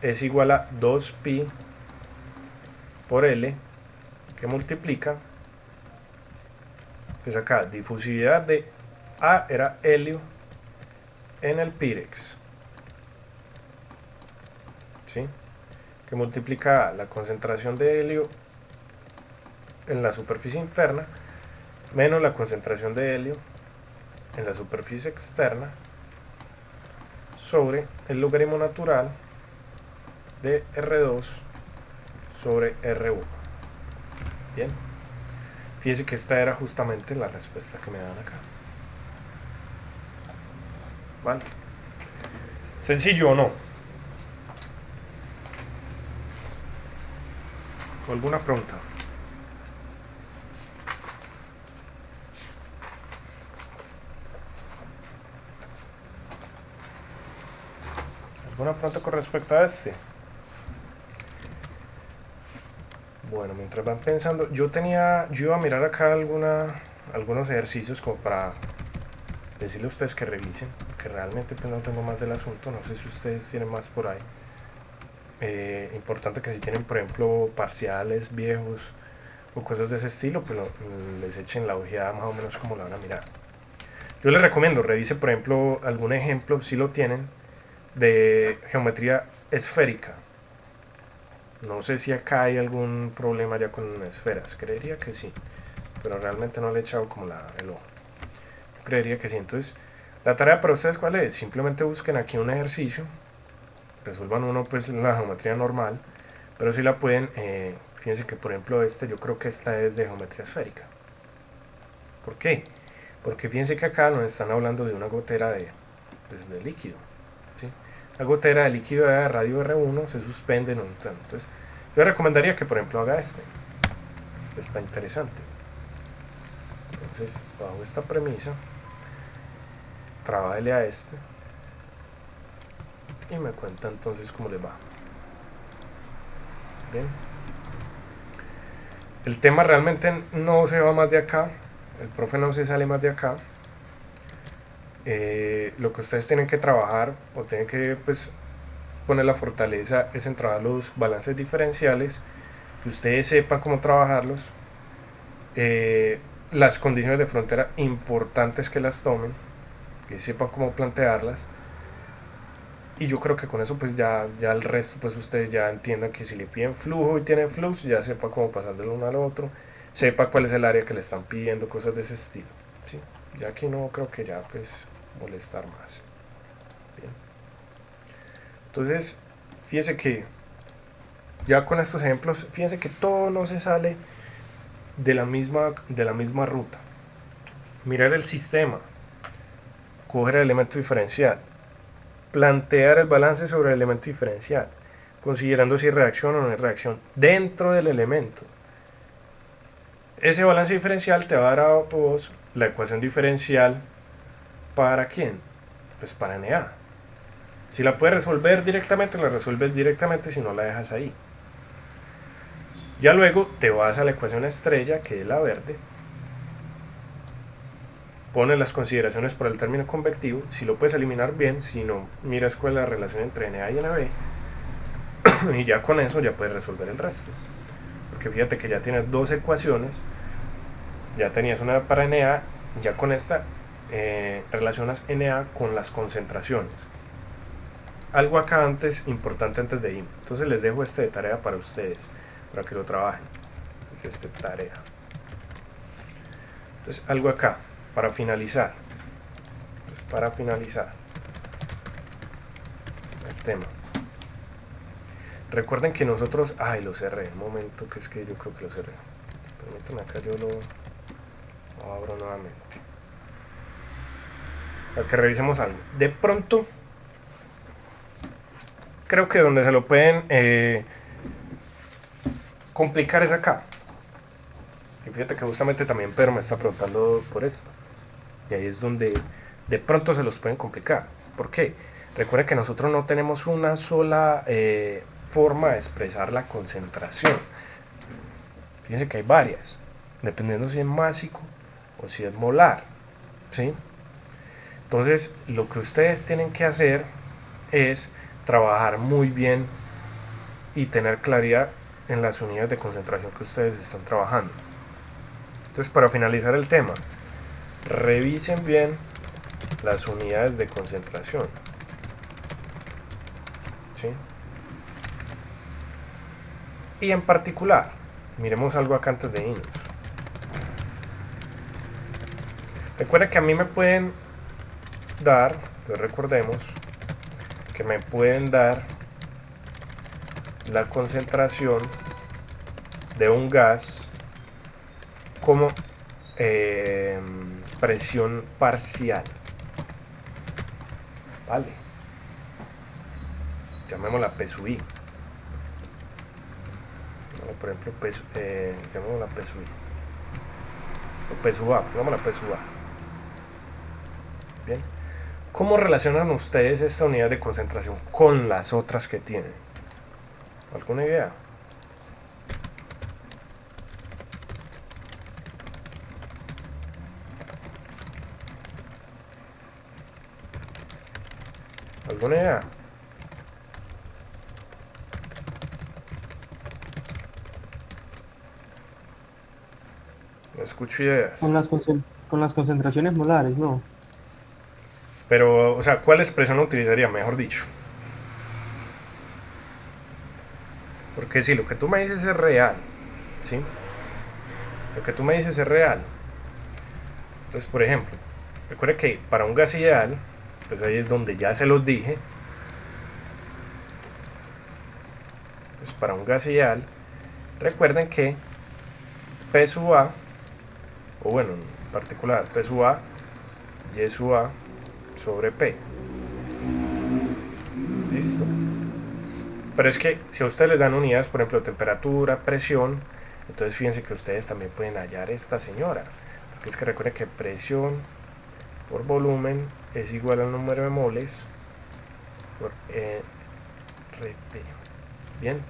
[SPEAKER 1] es igual a 2pi por L, que multiplica, pues acá, difusividad de A era helio en el Pyrex, ¿sí? Que multiplica la concentración de helio en la superficie interna menos la concentración de helio en la superficie externa sobre el logaritmo natural de R2 sobre R1. Bien, fíjense que esta era justamente la respuesta que me dan acá. Vale, sencillo o no. ¿Alguna pregunta? ¿Alguna pregunta con respecto a este? Bueno, mientras van pensando, yo iba a mirar acá algunos ejercicios como para decirle a ustedes que revisen, que realmente pues no tengo más del asunto, no sé si ustedes tienen más por ahí. Importante que si tienen, por ejemplo, parciales viejos o cosas de ese estilo, pues les echen la ojeada más o menos como la van a mirar. Yo les recomiendo, revise por ejemplo algún ejemplo, si lo tienen, de geometría esférica. No sé si acá hay algún problema ya con esferas, creería que sí, pero realmente no le he echado como el ojo. Creería que sí. Entonces, la tarea para ustedes, ¿cuál es? Simplemente busquen aquí un ejercicio, resuelvan uno pues la geometría normal, pero si la pueden, fíjense que por ejemplo yo creo que esta es de geometría esférica. ¿Por qué? Porque fíjense que acá nos están hablando de una gotera de líquido, ¿sí? La gotera de líquido de radio R1 se suspende en un tono. Entonces yo recomendaría que por ejemplo haga este está interesante. Entonces bajo esta premisa trabájele a este y me cuenta entonces cómo le va. Bien, el tema realmente no se va más de acá, el profe no se sale más de acá. Lo que ustedes tienen que trabajar o tienen que pues poner la fortaleza es en trabajar los balances diferenciales, que ustedes sepan cómo trabajarlos, las condiciones de frontera importantes que las tomen, que sepan cómo plantearlas, y yo creo que con eso pues ya el resto pues ustedes ya entiendan que si le piden flujo y tienen flux, ya sepa cómo pasar del uno al otro, sepa cuál es el área que le están pidiendo, cosas de ese estilo, ¿sí? Ya aquí no creo que ya pues molestar más. Bien. Entonces fíjense que ya con estos ejemplos, fíjense que todo no se sale de la misma ruta. Mirar el sistema, coger el elemento diferencial, plantear el balance sobre el elemento diferencial, considerando si hay reacción o no hay reacción dentro del elemento. Ese balance diferencial te va a dar a vos la ecuación diferencial. ¿Para quién? Pues para Na. Si la puedes resolver directamente, la resuelves directamente, si no la dejas ahí. Ya luego te vas a la ecuación estrella, que es la verde, pones las consideraciones por el término convectivo, si lo puedes eliminar bien, si no, miras cuál es la relación entre Na y Nb, y ya con eso ya puedes resolver el resto. Porque fíjate que ya tienes dos ecuaciones, ya tenías una para Na, ya con esta relacionas Na con las concentraciones. algo acá antes, importante antes de ir. Entonces les dejo este de tarea para ustedes, para que lo trabajen. Es este tarea. Entonces algo acá, para finalizar. Entonces, para finalizar el tema. Recuerden que nosotros... Ay, lo cerré. Un momento, que es que yo creo que lo cerré. Permítanme acá, yo lo abro nuevamente. Para que revisemos algo. De pronto, creo que donde se lo pueden complicar es acá. Y fíjate que justamente también Pedro me está preguntando por esto. Y ahí es donde de pronto se los pueden complicar. ¿Por qué? Recuerden que nosotros no tenemos una sola forma de expresar la concentración. Fíjense que hay varias, dependiendo si es másico o si es molar, ¿sí? Entonces, lo que ustedes tienen que hacer es trabajar muy bien y tener claridad en las unidades de concentración que ustedes están trabajando. Entonces, para finalizar el tema, revisen bien las unidades de concentración, ¿sí? Y en particular, miremos algo acá antes de irnos. Recuerden que a mí me pueden dar, entonces recordemos que me pueden dar la concentración de un gas como presión parcial, vale, llamémosla P sub I. Por ejemplo, llamémosla P sub I o P sub A, pongámosla P sub A. Bien, ¿cómo relacionan ustedes esta unidad de concentración con las otras que tienen? ¿Alguna idea? ¿Alguna idea? No escucho ideas.
[SPEAKER 2] Con las concentraciones molares, ¿no?
[SPEAKER 1] Pero, o sea, ¿cuál expresión utilizaría, mejor dicho? Porque si lo que tú me dices es real, ¿sí? Lo que tú me dices es real. Entonces, por ejemplo, recuerda que para un gas ideal, pues ahí es donde ya se los dije. Pues para un gas ideal, recuerden que P sub A, o bueno, en particular P sub A, Y sub A sobre P. Listo. Pero es que si a ustedes les dan unidades, por ejemplo, temperatura, presión, entonces fíjense que ustedes también pueden hallar esta señora. Porque es que recuerden que presión por volumen es igual al número de moles por RT. Bien.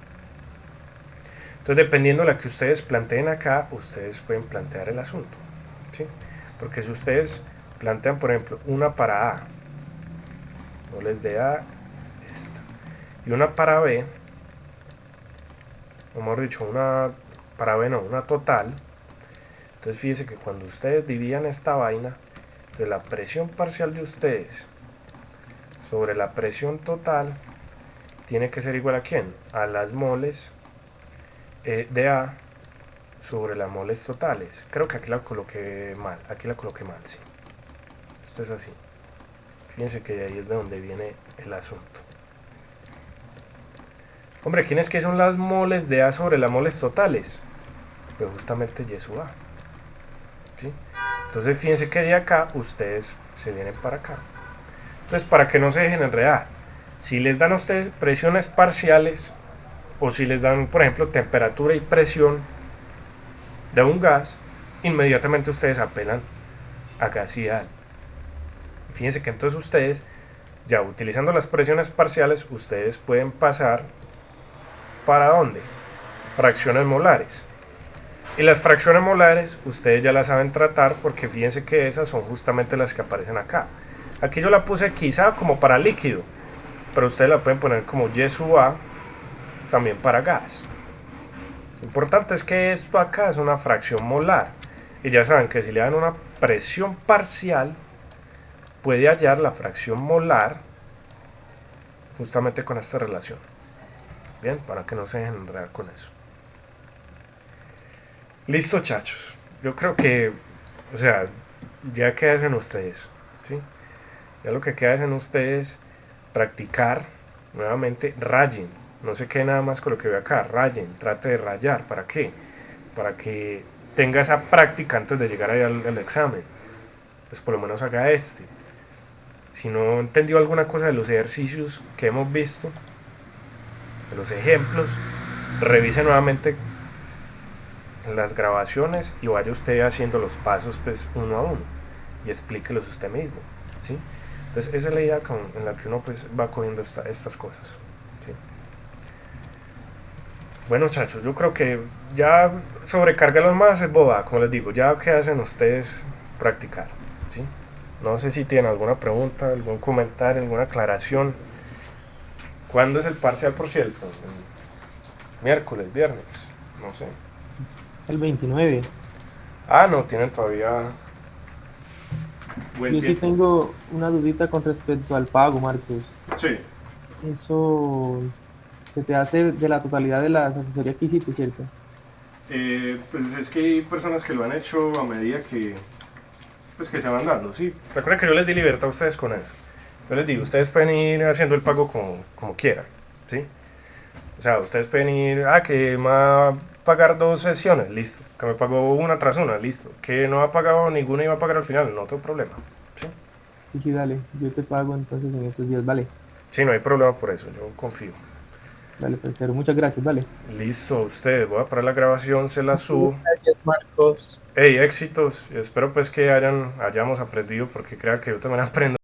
[SPEAKER 1] Entonces, dependiendo de la que ustedes planteen acá, ustedes pueden plantear el asunto, ¿sí? Porque si ustedes plantean, por ejemplo, una para A, moles de A, esta, y una para B, o mejor dicho, una para B no, una total, entonces fíjense que cuando ustedes dividan esta vaina, entonces la presión parcial de ustedes sobre la presión total tiene que ser igual a ¿quién? A las moles de A sobre las moles totales. Creo que aquí la coloqué mal, sí. Esto es así. Fíjense que de ahí es de donde viene el asunto. Hombre, ¿quiénes que son las moles de A sobre las moles totales? Pues justamente Y sub A, ¿sí? Entonces fíjense que de acá ustedes se vienen para acá. Entonces, para que no se dejen enredar, si les dan a ustedes presiones parciales, o si les dan, por ejemplo, temperatura y presión de un gas, inmediatamente ustedes apelan a gas ideal. Fíjense que entonces ustedes, ya utilizando las presiones parciales, ustedes pueden pasar ¿para dónde? Fracciones molares. Y las fracciones molares ustedes ya las saben tratar, porque fíjense que esas son justamente las que aparecen acá. Aquí yo la puse quizá como para líquido, pero ustedes la pueden poner como Y sub A también para gas. Lo importante es que esto acá es una fracción molar, y ya saben que si le dan una presión parcial puede hallar la fracción molar justamente con esta relación. Bien, para que no se dejen enredar con eso. Listo, chachos. Yo creo que, o sea, ya queda en ustedes, ¿sí? Ya lo que queda es en ustedes practicar nuevamente, rayen. No se quede nada más con lo que ve acá, rayen, trate de rayar. ¿Para qué? Para que tenga esa práctica antes de llegar ahí al examen. Pues por lo menos haga este. Si no entendió alguna cosa de los ejercicios que hemos visto, de los ejemplos, revise nuevamente las grabaciones y vaya usted haciendo los pasos pues uno a uno y explíquelos usted mismo, ¿sí? Entonces esa es la idea en la que uno pues va cogiendo estas cosas, ¿sí? Bueno, muchachos, yo creo que ya sobrecargarlos más es boba, como les digo, ya que hacen ustedes practicar, ¿sí? No sé si tienen alguna pregunta, algún comentario, alguna aclaración. ¿Cuándo es el parcial, por cierto? Miércoles, viernes, no sé.
[SPEAKER 2] El 29.
[SPEAKER 1] Ah, no, tienen todavía buen
[SPEAKER 2] Yo sí
[SPEAKER 1] tiempo.
[SPEAKER 2] tengo una dudita con respecto al pago, Marcos.
[SPEAKER 1] Sí.
[SPEAKER 2] Eso se te hace de la totalidad de las asesorías que hiciste, ¿cierto?
[SPEAKER 1] Pues es que hay personas que lo han hecho a medida que, pues que se van dando, sí. Recuerden que yo les di libertad a ustedes con eso. Yo les digo, ustedes pueden ir haciendo el pago como quieran, ¿sí? O sea, ustedes pueden ir, que me va a pagar 2 sesiones, listo. Que me pagó una tras una, listo. Que no ha pagado ninguna y va a pagar al final, no tengo problema, ¿sí?
[SPEAKER 2] Sí, sí, dale. Yo te pago entonces en estos días, vale.
[SPEAKER 1] Sí, no hay problema por eso, yo confío.
[SPEAKER 2] Dale, parcero. Muchas gracias, vale.
[SPEAKER 1] Listo, ustedes, voy a parar la grabación, se la subo.
[SPEAKER 3] Gracias, Marcos.
[SPEAKER 1] Hey, éxitos, espero pues que hayamos aprendido, porque crea que yo también aprendo.